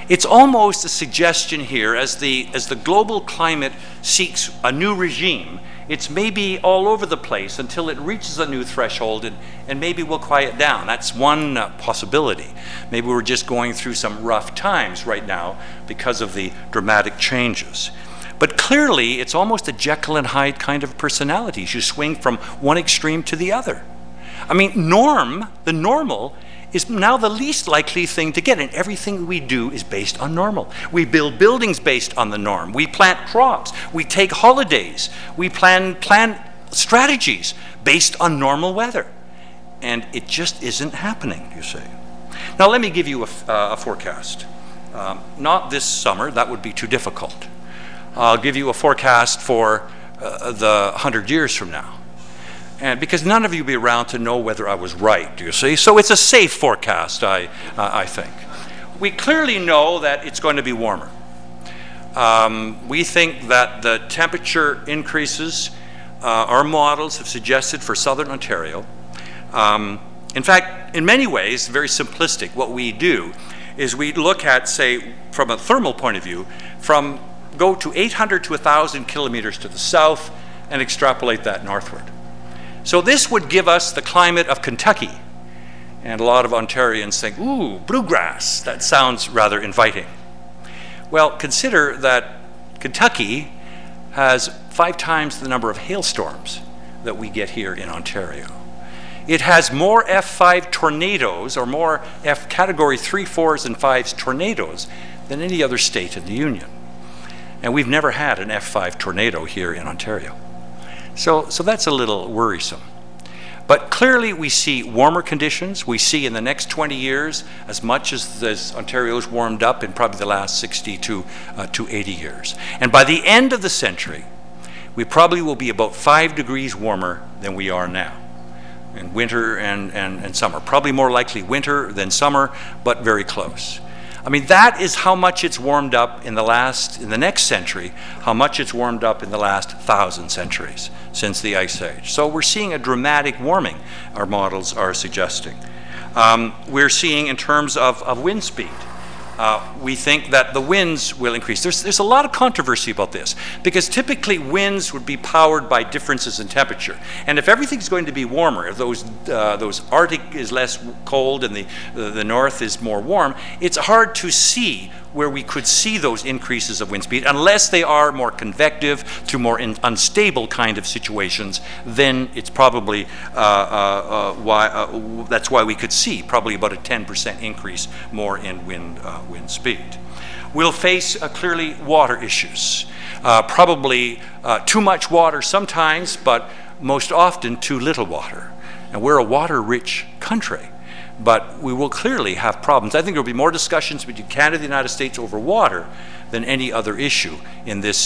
It's almost a suggestion here as the global climate seeks a new regime. It's maybe all over the place until it reaches a new threshold and maybe we'll quiet down. That's one possibility. Maybe we're just going through some rough times right now because of the dramatic changes. But clearly it's almost a Jekyll and Hyde kind of personalities. You swing from one extreme to the other. I mean, the normal is now the least likely thing to get, and everything we do is based on normal. We build buildings based on the norm. We plant crops. We take holidays. We plan strategies based on normal weather. And it just isn't happening, you see. Now, let me give you a forecast. Not this summer. That would be too difficult. I'll give you a forecast for the 100 years from now. And because none of you will be around to know whether I was right, do you see? So it's a safe forecast, I think. We clearly know that it's going to be warmer. We think that the temperature increases, our models have suggested for southern Ontario. In fact, in many ways, very simplistic, what we do is we look at, say, from a thermal point of view, go to 800 to 1,000 kilometers to the south and extrapolate that northward. So this would give us the climate of Kentucky. And a lot of Ontarians think, ooh, bluegrass, that sounds rather inviting. Well, consider that Kentucky has 5 times the number of hailstorms that we get here in Ontario. It has more F5 tornadoes, or more F category 3, 4s, and 5s tornadoes than any other state in the Union. And we've never had an F5 tornado here in Ontario. So that's a little worrisome. But clearly we see warmer conditions. We see in the next 20 years as much as Ontario's warmed up in probably the last 60 to 80 years. And by the end of the century, we probably will be about 5 degrees warmer than we are now in winter and summer. Probably more likely winter than summer, but very close. I mean, that is how much it's warmed up in the next century, how much it's warmed up in the last 1,000 centuries since the Ice Age. So we're seeing a dramatic warming, our models are suggesting. We're seeing in terms of wind speed. We think that the winds will increase. There's a lot of controversy about this because typically winds would be powered by differences in temperature. And if everything's going to be warmer, if those Arctic is less cold and the north is more warm, it's hard to see where we could see those increases of wind speed unless they are more convective to more unstable kind of situations. Then it's probably that's why we could see probably about a 10% increase more in wind speed. We'll face clearly water issues. Probably too much water sometimes, but most often too little water. And we're a water-rich country, but we will clearly have problems. I think there will be more discussions between Canada and the United States over water than any other issue in this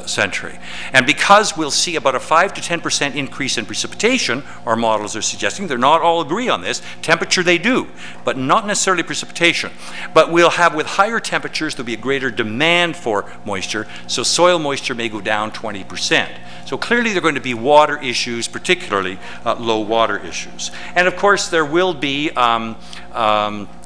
century. And because we'll see about a 5 to 10% increase in precipitation, our models are suggesting, they're not all agree on this, temperature they do, but not necessarily precipitation. But we'll have, with higher temperatures, there'll be a greater demand for moisture, so soil moisture may go down 20%. So clearly there are going to be water issues, particularly low water issues. And of course there will be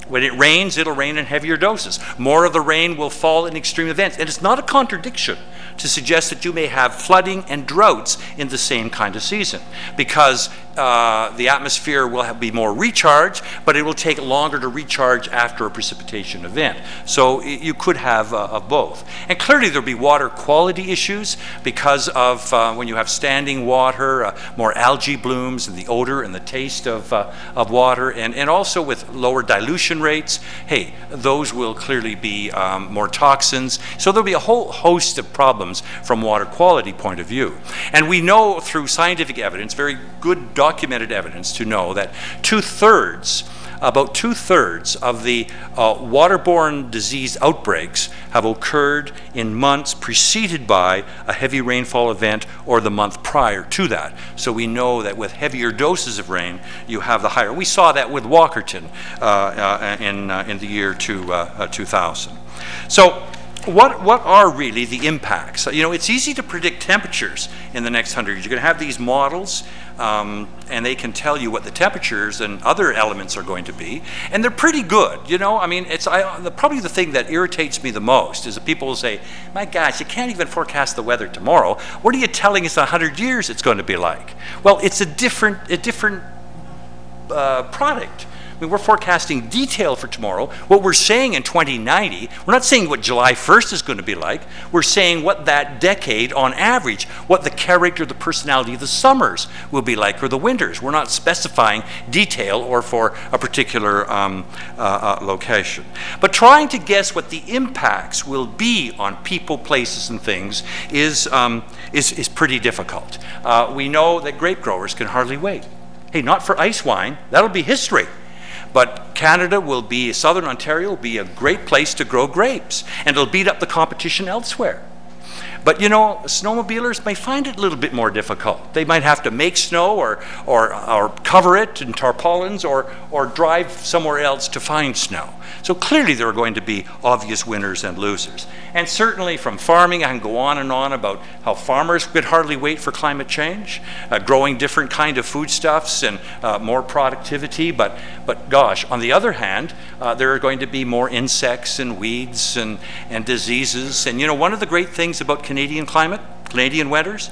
When it rains, it'll rain in heavier doses. More of the rain will fall in extreme events. And it's not a contradiction to suggest that you may have flooding and droughts in the same kind of season, because the atmosphere will be more recharged, but it will take longer to recharge after a precipitation event. So you could have both. And clearly there'll be water quality issues because of when you have standing water, more algae blooms, and the odor and the taste of water, and also with lower dilution rates. Hey, those will clearly be more toxins. So there'll be a whole host of problems from water quality point of view. And we know through scientific evidence, very good documented evidence, to know that about two-thirds of the waterborne disease outbreaks have occurred in months preceded by a heavy rainfall event or the month prior to that. So we know that with heavier doses of rain, you have the higher. We saw that with Walkerton in the year 2000. So what are really the impacts? You know, it's easy to predict temperatures in the next 100 years. You're going to have these models, and they can tell you what the temperatures and other elements are going to be, and they're pretty good. You know, I mean, probably the thing that irritates me the most is that people will say, "My gosh, you can't even forecast the weather tomorrow. What are you telling us in 100 years it's going to be like?" Well, it's a different product. I mean, we're forecasting detail for tomorrow. What we're saying in 2090, we're not saying what July 1st is going to be like. We're saying what that decade, on average, what the character, the personality of the summers will be like, or the winters. We're not specifying detail or for a particular location. But trying to guess what the impacts will be on people, places, and things is pretty difficult. We know that grape growers can hardly wait. Hey, not for ice wine. That'll be history. But Canada will be, Southern Ontario will be a great place to grow grapes, and it'll beat up the competition elsewhere. But you know, snowmobilers may find it a little bit more difficult. They might have to make snow or cover it in tarpaulins or drive somewhere else to find snow. So clearly there are going to be obvious winners and losers. And certainly from farming, I can go on and on about how farmers could hardly wait for climate change, growing different kind of foodstuffs and more productivity. But gosh, on the other hand, there are going to be more insects and weeds and diseases. And you know, one of the great things about Canadian climate, Canadian winters,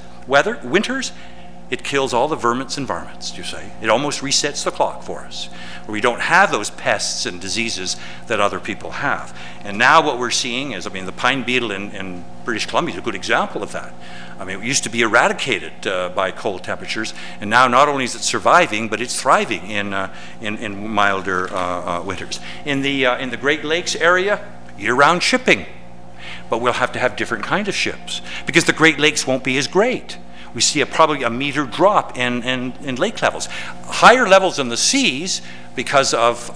it kills all the vermins and varmints, you say. It almost resets the clock for us. We don't have those pests and diseases that other people have. And now what we're seeing is, I mean, the pine beetle in British Columbia is a good example of that. I mean, it used to be eradicated by cold temperatures, and now not only is it surviving, but it's thriving in milder winters. In the Great Lakes area, year-round shipping. But we'll have to have different kind of ships because the Great Lakes won't be as great. We see probably a meter drop in lake levels. Higher levels in the seas because of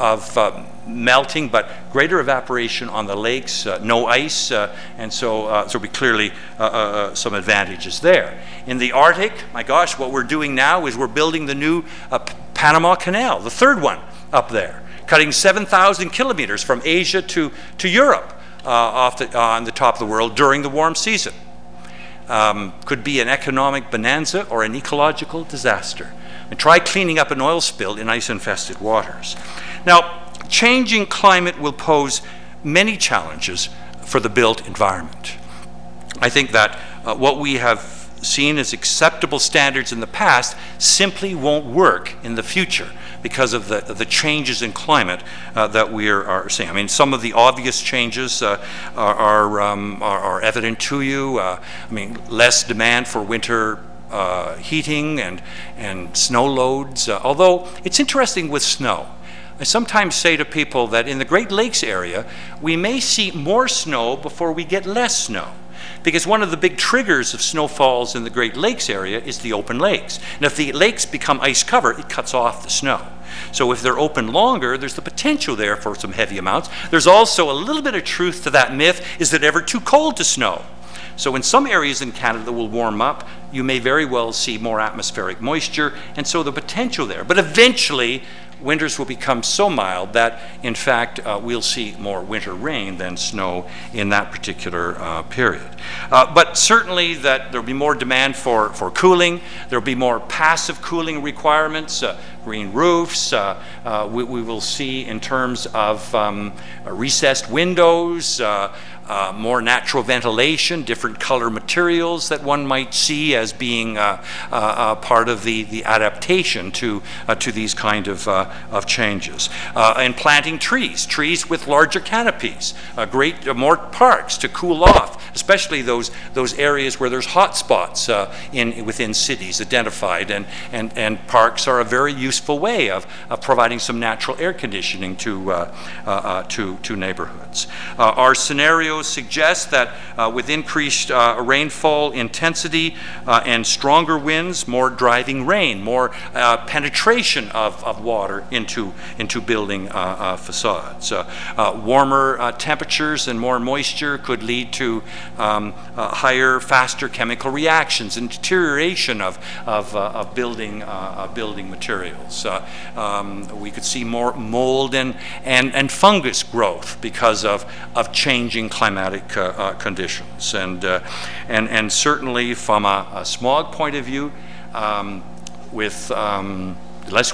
melting, but greater evaporation on the lakes, no ice, and so there'll be clearly some advantages there. In the Arctic, my gosh, what we're doing now is we're building the new Panama Canal, the third one up there, cutting 7,000 kilometers from Asia to Europe. On the top of the world during the warm season. Could be an economic bonanza or an ecological disaster. And try cleaning up an oil spill in ice-infested waters. Now, changing climate will pose many challenges for the built environment. I think that what we have seen as acceptable standards in the past simply won't work in the future because of the changes in climate that we are seeing. I mean, some of the obvious changes are evident to you. I mean, less demand for winter heating and snow loads. Although it's interesting with snow. I sometimes say to people that in the Great Lakes area, we may see more snow before we get less snow. Because one of the big triggers of snowfalls in the Great Lakes area is the open lakes. And if the lakes become ice covered, it cuts off the snow. So if they're open longer, there's the potential there for some heavy amounts. There's also a little bit of truth to that myth, is it ever too cold to snow? So in some areas in Canada that will warm up, you may very well see more atmospheric moisture, and so the potential there. But eventually, winters will become so mild that, in fact, we'll see more winter rain than snow in that particular period. But certainly that there'll be more demand for cooling. There'll be more passive cooling requirements, green roofs. We will see in terms of recessed windows, more natural ventilation, different color materials that one might see as being part of the adaptation to these kind of changes. And planting trees with larger canopies, more parks to cool off, especially those areas where there's hot spots within cities identified, and parks are a very useful way of providing some natural air conditioning to neighborhoods. Our scenarios suggest that with increased rainfall intensity and stronger winds, more driving rain, more penetration of water into building facades. Warmer temperatures and more moisture could lead to higher, faster chemical reactions and deterioration of building materials. We could see more mold and fungus growth because of changing climatic conditions. And certainly from a smog point of view, unless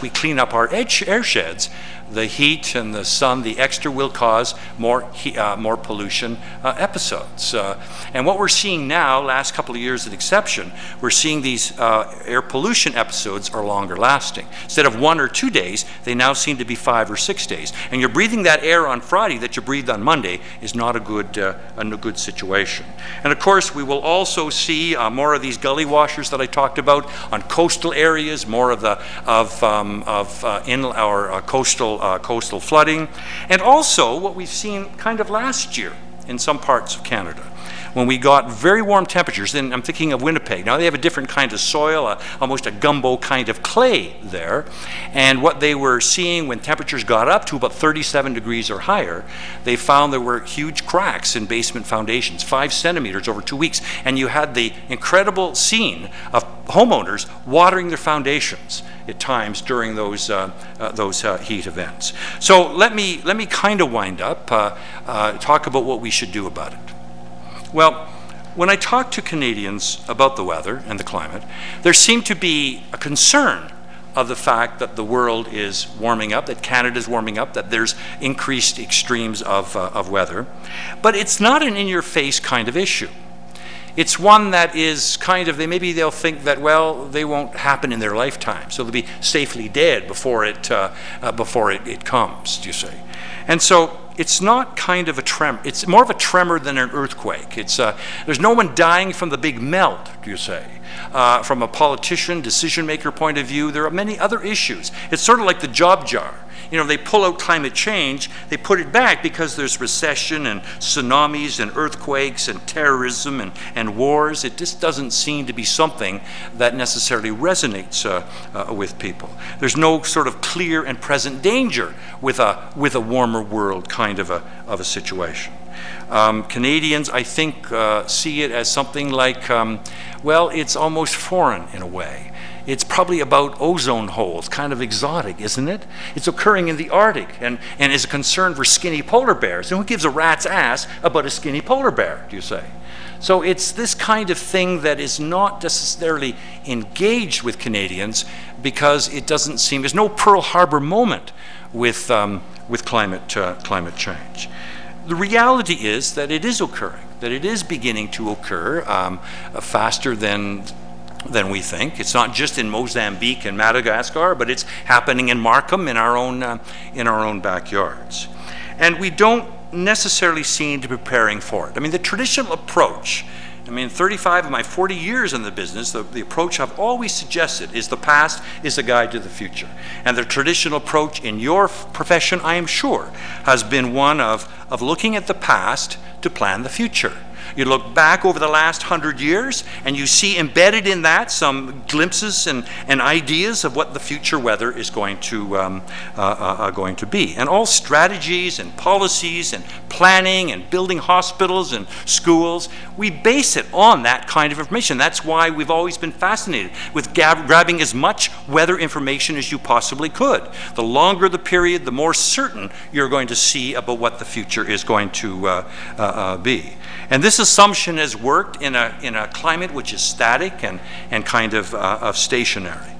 we clean up our air sheds, the heat and the sun, the extra, will cause more pollution episodes. And what we're seeing now, last couple of years an exception, we're seeing these air pollution episodes are longer lasting. Instead of 1 or 2 days, they now seem to be 5 or 6 days. And you're breathing that air on Friday that you breathed on Monday is not a good situation. And of course, we will also see more of these gully washers that I talked about on coastal areas, more of coastal flooding, and also what we've seen kind of last year in some parts of Canada, when we got very warm temperatures. And I'm thinking of Winnipeg. Now they have a different kind of soil, almost a gumbo kind of clay there, and what they were seeing when temperatures got up to about 37 degrees or higher, they found there were huge cracks in basement foundations, 5 centimeters over 2 weeks, and you had the incredible scene of homeowners watering their foundations at times during those heat events. So let me kind of wind up, talk about what we should do about it. Well, when I talk to Canadians about the weather and the climate, there seemed to be a concern of the fact that the world is warming up, that Canada is warming up, that there's increased extremes of weather. But it's not an in-your-face kind of issue. It's one that is kind of, maybe they'll think that, well, they won't happen in their lifetime, so they'll be safely dead before it comes, you say. And so it's not kind of a tremor. It's more of a tremor than an earthquake. There's no one dying from the big melt, do you say? From a politician, decision maker point of view, there are many other issues. It's sort of like the job jar. You know, they pull out climate change, they put it back because there's recession and tsunamis and earthquakes and terrorism and wars. It just doesn't seem to be something that necessarily resonates with people. There's no sort of clear and present danger with a warmer world kind of a situation. Canadians, I think, see it as something like, well, it's almost foreign in a way. It's probably about ozone holes, kind of exotic, isn't it? It's occurring in the Arctic and is a concern for skinny polar bears. And who gives a rat's ass about a skinny polar bear, do you say? So it's this kind of thing that is not necessarily engaged with Canadians because it doesn't seem, there's no Pearl Harbor moment with climate change. The reality is that it is occurring, that it is beginning to occur faster than we think. It's not just in Mozambique and Madagascar, but it's happening in Markham, in our own backyards. And we don't necessarily seem to be preparing for it. I mean, the traditional approach, 35 of my 40 years in the business, the approach I've always suggested is the past is a guide to the future. And the traditional approach in your profession, I am sure, has been one of looking at the past to plan the future. You look back over the last 100 years, and you see embedded in that some glimpses and ideas of what the future weather is going to be. And all strategies and policies and planning and building hospitals and schools, we base it on that kind of information. That's why we've always been fascinated with grabbing as much weather information as you possibly could. The longer the period, the more certain you're going to see about what the future is going to be. And this assumption has worked in a climate which is static and kind of stationary.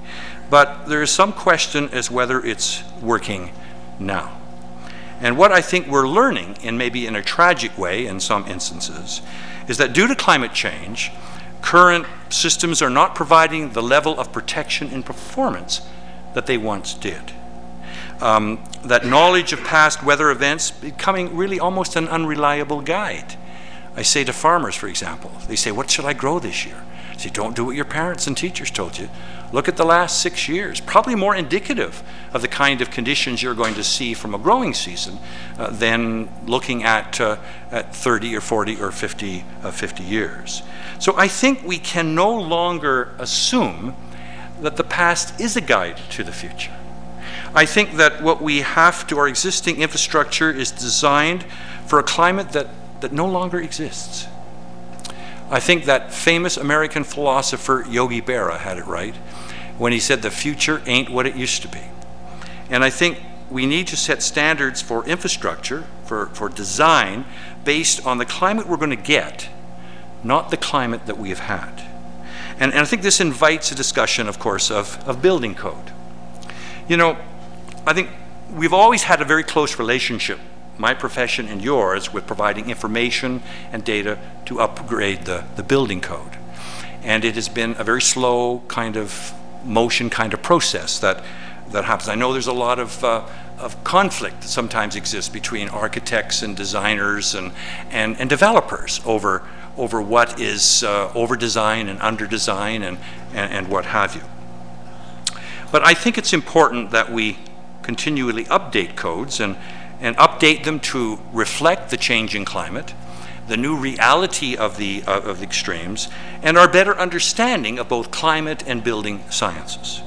But there is some question as whether it's working now. And what I think we're learning, and maybe in a tragic way in some instances, is that due to climate change, current systems are not providing the level of protection and performance that they once did. That knowledge of past weather events becoming really almost an unreliable guide. I say to farmers, for example, they say, what should I grow this year? I say, don't do what your parents and teachers told you. Look at the last 6 years, probably more indicative of the kind of conditions you're going to see from a growing season than looking at 30 or 40 or 50 years. So I think we can no longer assume that the past is a guide to the future. I think that what we have to, our existing infrastructure is designed for a climate that no longer exists. I think that famous American philosopher Yogi Berra had it right when he said the future ain't what it used to be. And I think we need to set standards for infrastructure, for design, based on the climate we're going to get, not the climate that we have had. And I think this invites a discussion, of course, of building code. You know, I think we've always had a very close relationship, my profession and yours, with providing information and data to upgrade the building code. And it has been a very slow kind of motion kind of process that happens. I know there's a lot of conflict that sometimes exists between architects and designers and developers over what is over-design and under-design and what have you. But I think it's important that we continually update codes and update them to reflect the changing climate, the new reality of the extremes, and our better understanding of both climate and building sciences.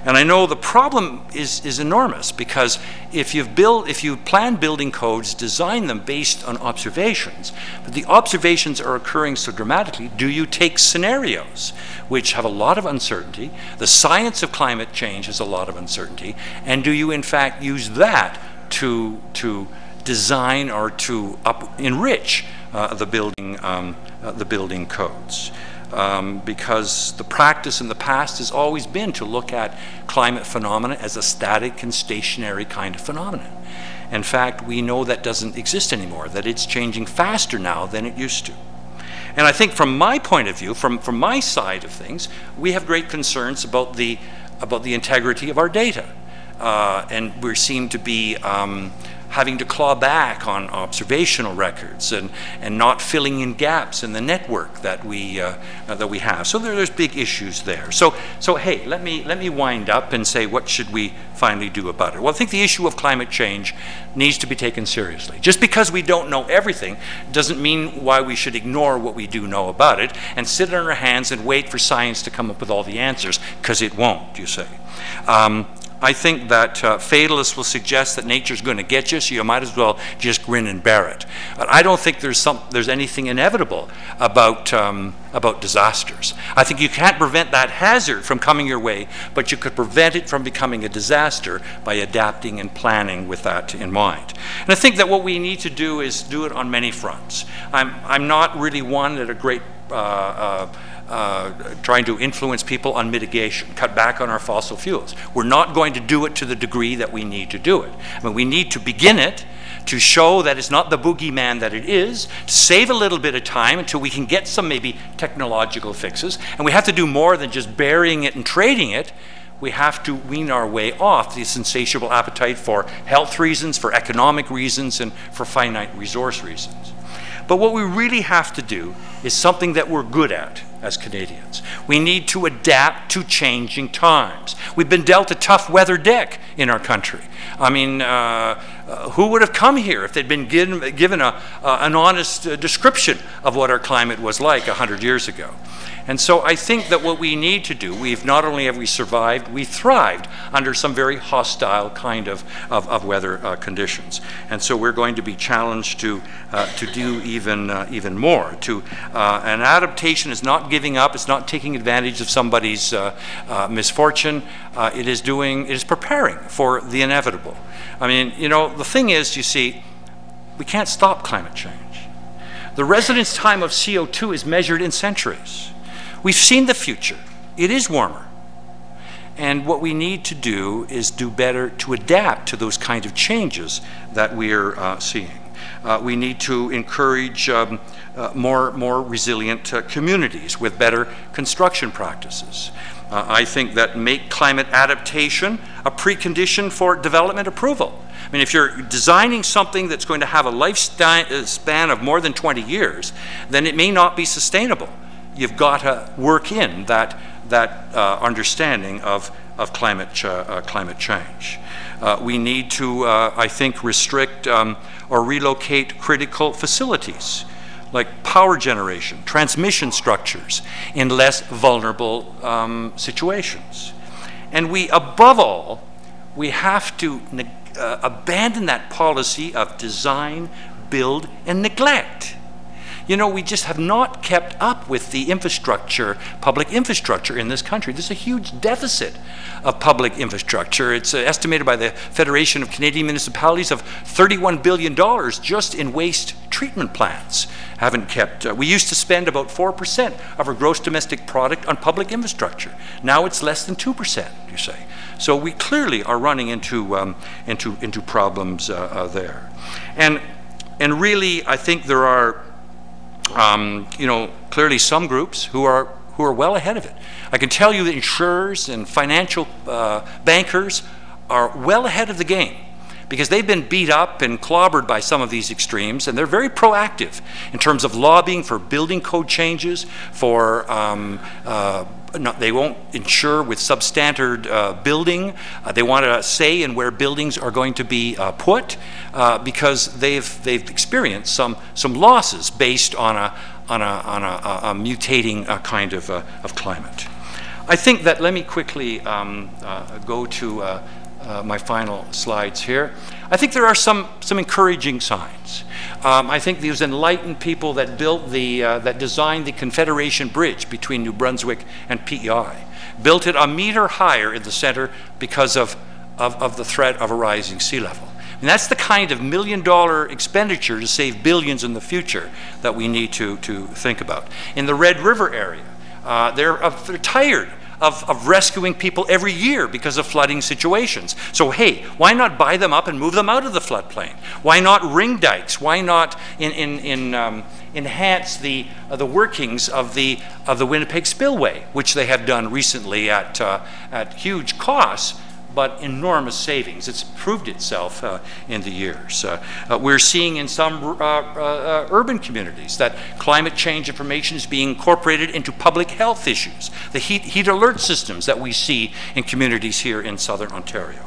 And I know the problem is enormous, because if you plan building codes, design them based on observations, but the observations are occurring so dramatically, do you take scenarios which have a lot of uncertainty? The science of climate change has a lot of uncertainty, and do you in fact use that to design or to enrich the building codes? Because the practice in the past has always been to look at climate phenomena as a static and stationary kind of phenomenon. In fact, we know that doesn't exist anymore, that it's changing faster now than it used to. And I think from my point of view, from my side of things, we have great concerns about the integrity of our data. And we seem to be having to claw back on observational records and not filling in gaps in the network that we have. So there's big issues there. So hey, let me wind up and say, what should we finally do about it? Well, I think the issue of climate change needs to be taken seriously. Just because we don't know everything doesn't mean why we should ignore what we do know about it and sit on our hands and wait for science to come up with all the answers, because it won't, you say. I think that fatalists will suggest that nature's going to get you, so you might as well just grin and bear it. But I don't think there's anything inevitable about disasters. I think you can't prevent that hazard from coming your way, but you could prevent it from becoming a disaster by adapting and planning with that in mind. And I think that what we need to do is do it on many fronts. I'm not really one that a great trying to influence people on mitigation, cut back on our fossil fuels. We're not going to do it to the degree that we need to do it. I mean, we need to begin it to show that it's not the boogeyman that it is, to save a little bit of time until we can get some maybe technological fixes. And we have to do more than just burying it and trading it. We have to wean our way off this insatiable appetite for health reasons, for economic reasons, and for finite resource reasons. But what we really have to do is something that we're good at as Canadians. We need to adapt to changing times. We've been dealt a tough weather deck in our country. I mean, who would have come here if they'd been given an honest description of what our climate was like 100 years ago? And so I think that what we need to do, not only have we survived, we thrived under some very hostile kind of weather conditions. And so we're going to be challenged to do even more. An adaptation is not giving up, it's not taking advantage of somebody's misfortune. It is preparing for the inevitable. I mean, you know, the thing is, you see, we can't stop climate change. The residence time of CO2 is measured in centuries. We've seen the future. It is warmer. And what we need to do is do better to adapt to those kind of changes that we're seeing. We need to encourage more resilient communities with better construction practices. I think that make climate adaptation a precondition for development approval. I mean, if you're designing something that's going to have a lifespan of more than 20 years, then it may not be sustainable. You've got to work in that understanding of climate change. We need to, I think, restrict or relocate critical facilities like power generation, transmission structures in less vulnerable situations. And above all, we have to abandon that policy of design, build, and neglect. You know, we just have not kept up with the infrastructure, public infrastructure in this country. There's a huge deficit of public infrastructure. It's estimated by the Federation of Canadian Municipalities of $31 billion just in waste treatment plants. Haven't kept. We used to spend about 4% of our gross domestic product on public infrastructure. Now it's less than 2%, you say. So we clearly are running into problems there. And really, I think there are you know, clearly some groups who are well ahead of it. I can tell you that insurers and financial bankers are well ahead of the game because they've been beat up and clobbered by some of these extremes, and they're very proactive in terms of lobbying for building code changes, for they won't insure with substandard building. They want a say in where buildings are going to be put because they've experienced some losses based on a mutating kind of climate. I think that, let me quickly go to my final slides here. I think there are some encouraging signs. I think these enlightened people that that designed the Confederation Bridge between New Brunswick and PEI built it a meter higher in the center because of the threat of a rising sea level. And that's the kind of $1 million expenditure to save billions in the future that we need to think about. In the Red River area, they're tired of rescuing people every year because of flooding situations. So hey, why not buy them up and move them out of the floodplain? Why not ring dikes? Why not enhance the workings of the Winnipeg spillway, which they have done recently at huge costs, but enormous savings. It's proved itself in the years. We're seeing in some urban communities that climate change information is being incorporated into public health issues. The heat alert systems that we see in communities here in Southern Ontario.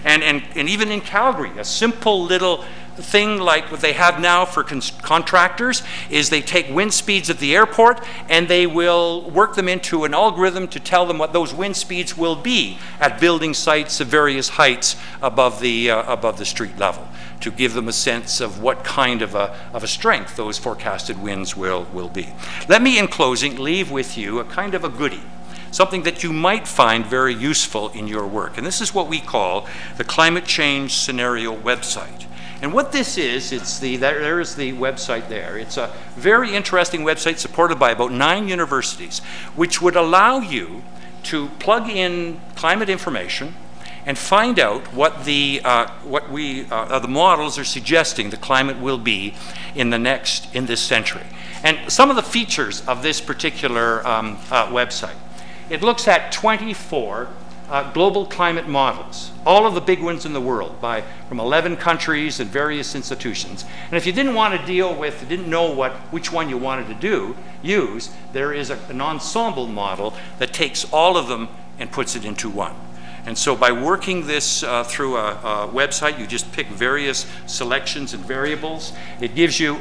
And even in Calgary, a simple little thing like what they have now for contractors is they take wind speeds at the airport and they will work them into an algorithm to tell them what those wind speeds will be at building sites of various heights above the street level, to give them a sense of what kind of a strength those forecasted winds will be. Let me, in closing, leave with you a kind of a goodie, something that you might find very useful in your work. And this is what we call the Climate Change Scenario website. And what this is, there is the website there. It's a very interesting website supported by about 9 universities, which would allow you to plug in climate information and find out what the models are suggesting the climate will be in this century. And some of the features of this particular website: it looks at 24 global climate models, all of the big ones in the world, from 11 countries and various institutions. And if you didn't know which one you wanted to use, there is an ensemble model that takes all of them and puts it into one. And so by working this through a website, you just pick various selections and variables. It gives you,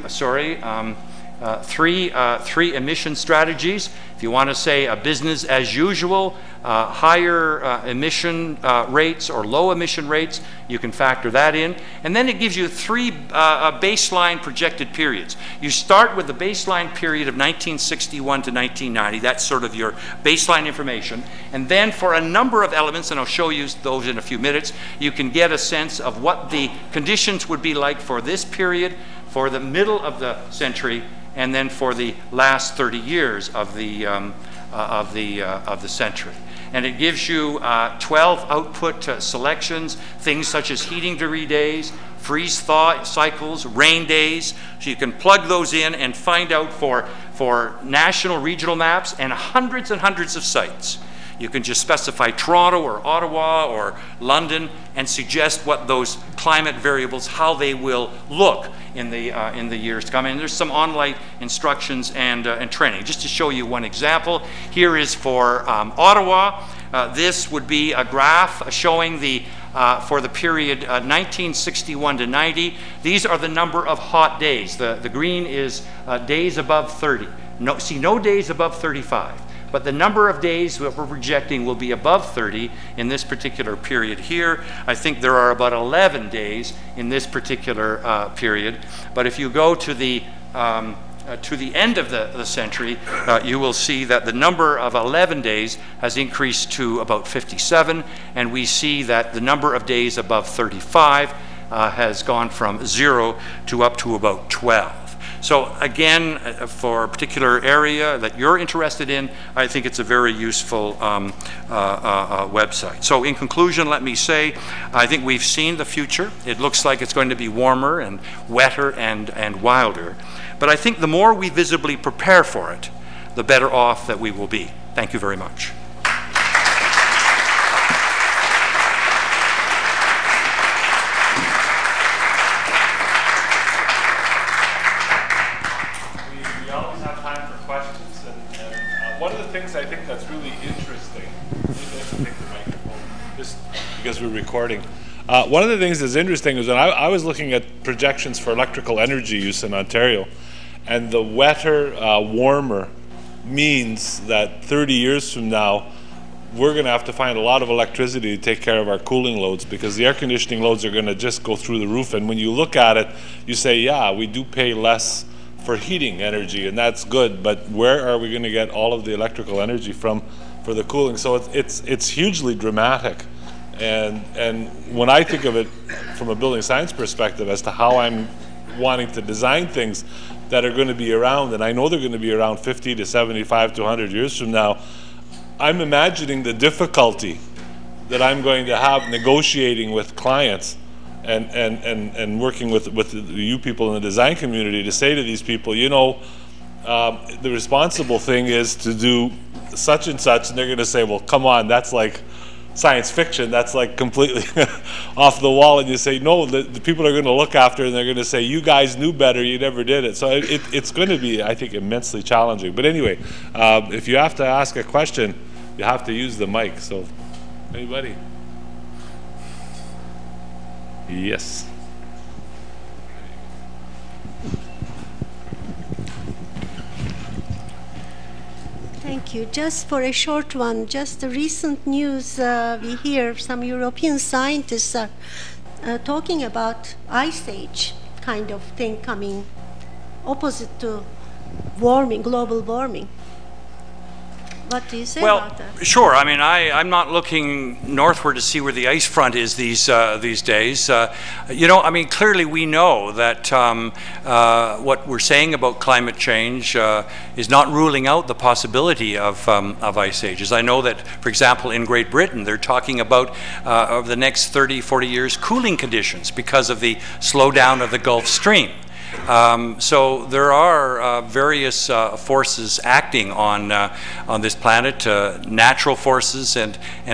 three emission strategies. If you want to say a business as usual, higher emission rates or low emission rates, you can factor that in. And then it gives you three baseline projected periods. You start with the baseline period of 1961 to 1990. That's sort of your baseline information. And then for a number of elements, and I'll show you those in a few minutes, you can get a sense of what the conditions would be like for this period, for the middle of the century, and then for the last 30 years of the century. And it gives you 12 output selections, things such as heating degree days, freeze-thaw cycles, rain days. So you can plug those in and find out for national, regional maps and hundreds of sites. You can just specify Toronto or Ottawa or London and suggest what those climate variables, how they will look in the years to come. And there's some online instructions and training. Just to show you one example, here is for Ottawa. This would be a graph showing the for the period 1961 to 90. These are the number of hot days. The green is days above 30. No days above 35. But the number of days that we're projecting will be above 30 in this particular period here. I think there are about 11 days in this particular period. But if you go to the end of the century, you will see that the number of 11 days has increased to about 57, and we see that the number of days above 35 has gone from 0 to up to about 12. So again, for a particular area that you're interested in, I think it's a very useful website. So in conclusion, let me say, I think we've seen the future. It looks like it's going to be warmer and wetter and wilder. But I think the more we visibly prepare for it, the better off that we will be. Thank you very much. I think that's really interesting. Take the microphone, just because we're recording. One of the things that's interesting is that I was looking at projections for electrical energy use in Ontario, and the wetter, warmer means that 30 years from now, we're going to have to find a lot of electricity to take care of our cooling loads, because the air conditioning loads are going to just go through the roof. And when you look at it, you say, yeah, we do pay less for heating energy, and that's good, but where are we going to get all of the electrical energy from for the cooling? So it's hugely dramatic. And when I think of it from a building science perspective as to how I'm wanting to design things that are going to be around, and I know they're going to be around 50 to 75 to 100 years from now, I'm imagining the difficulty that I'm going to have negotiating with clients and working with you people in the design community to say to these people, you know, the responsible thing is to do such and such, and they're going to say, well, come on, that's like science fiction, that's like completely off the wall. And you say, no, the people are going to look after it, and they're going to say, you guys knew better, you never did it. So it's going to be, I think, immensely challenging. But anyway, if you have to ask a question, you have to use the mic. So anybody? Yes. Thank you. Just for a short one, just the recent news we hear some European scientists are talking about ice age kind of thing coming opposite to warming, global warming. What do you say about that? Well, sure. I mean, I'm not looking northward to see where the ice front is these days. You know, I mean, clearly we know that what we're saying about climate change is not ruling out the possibility of ice ages. I know that, for example, in Great Britain, they're talking about over the next 30, 40 years cooling conditions because of the slowdown of the Gulf Stream. So there are various forces acting on this planet, natural forces,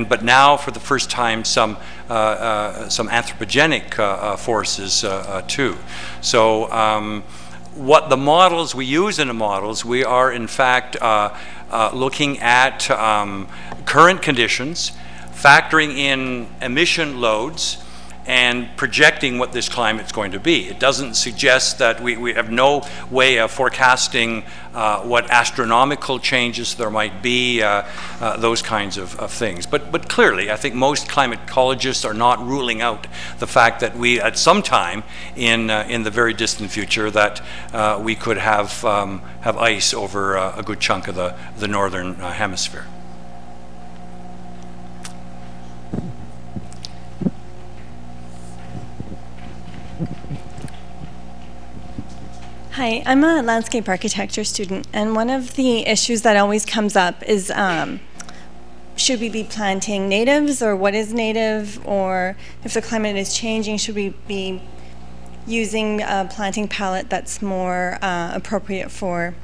but now for the first time some anthropogenic forces too. So what the models we use in the models, we are in fact looking at current conditions, factoring in emission loads and projecting what this climate's going to be. It doesn't suggest that we have no way of forecasting what astronomical changes there might be, those kinds of things. But clearly, I think most climatologists are not ruling out the fact that we, at some time in the very distant future, that we could have ice over a good chunk of the northern hemisphere. Hi, I'm a landscape architecture student, and one of the issues that always comes up is should we be planting natives, or what is native, or if the climate is changing, should we be using a planting palette that's more appropriate for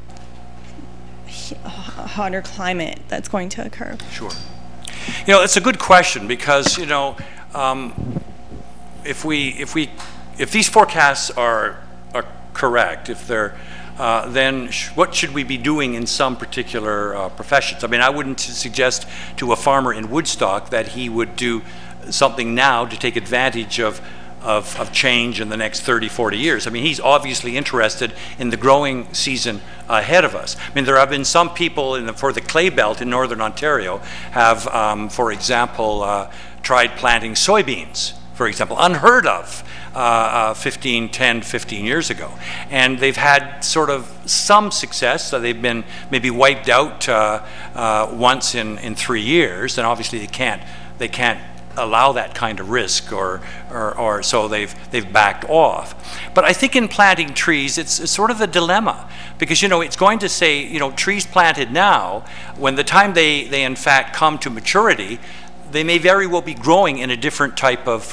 a hotter climate that's going to occur? Sure. You know, it's a good question because, you know, if these forecasts are correct, if they're then what should we be doing in some particular professions? I mean, I wouldn't suggest to a farmer in Woodstock that he would do something now to take advantage of change in the next 30, 40 years. I mean, he's obviously interested in the growing season ahead of us. I mean, there have been some people for the clay belt in northern Ontario have, for example, tried planting soybeans, for example, unheard of 10, 15 years ago. And they've had sort of some success. So they've been maybe wiped out once in 3 years, and obviously they can't allow that kind of risk, or so they've backed off. But I think in planting trees, it's sort of a dilemma, because, you know, it's going to say, you know, trees planted now, when the time they in fact come to maturity, they may very well be growing in a different type of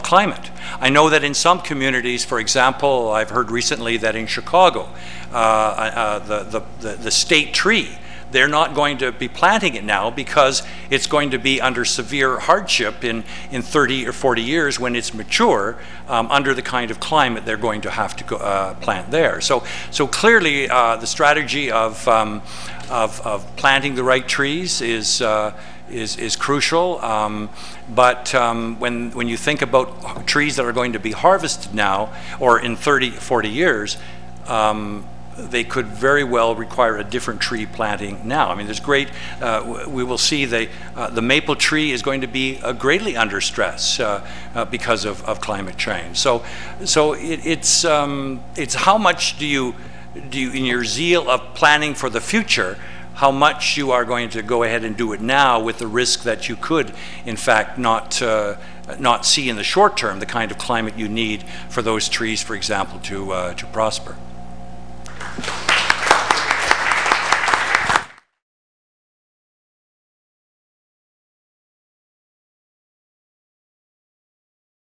climate. I know that in some communities, for example, I've heard recently that in Chicago, the state tree, they're not going to be planting it now because it's going to be under severe hardship in 30 or 40 years when it's mature, under the kind of climate they're going to have to plant there. So clearly the strategy of planting the right trees is crucial, but when you think about trees that are going to be harvested now or in 30, 40 years, they could very well require a different tree planting now. I mean, there's great, we will see the maple tree is going to be greatly under stress because of climate change. So it's how much do you, in your zeal of planning for the future, how much you are going to go ahead and do it now with the risk that you could, in fact, not see in the short term the kind of climate you need for those trees, for example, to prosper.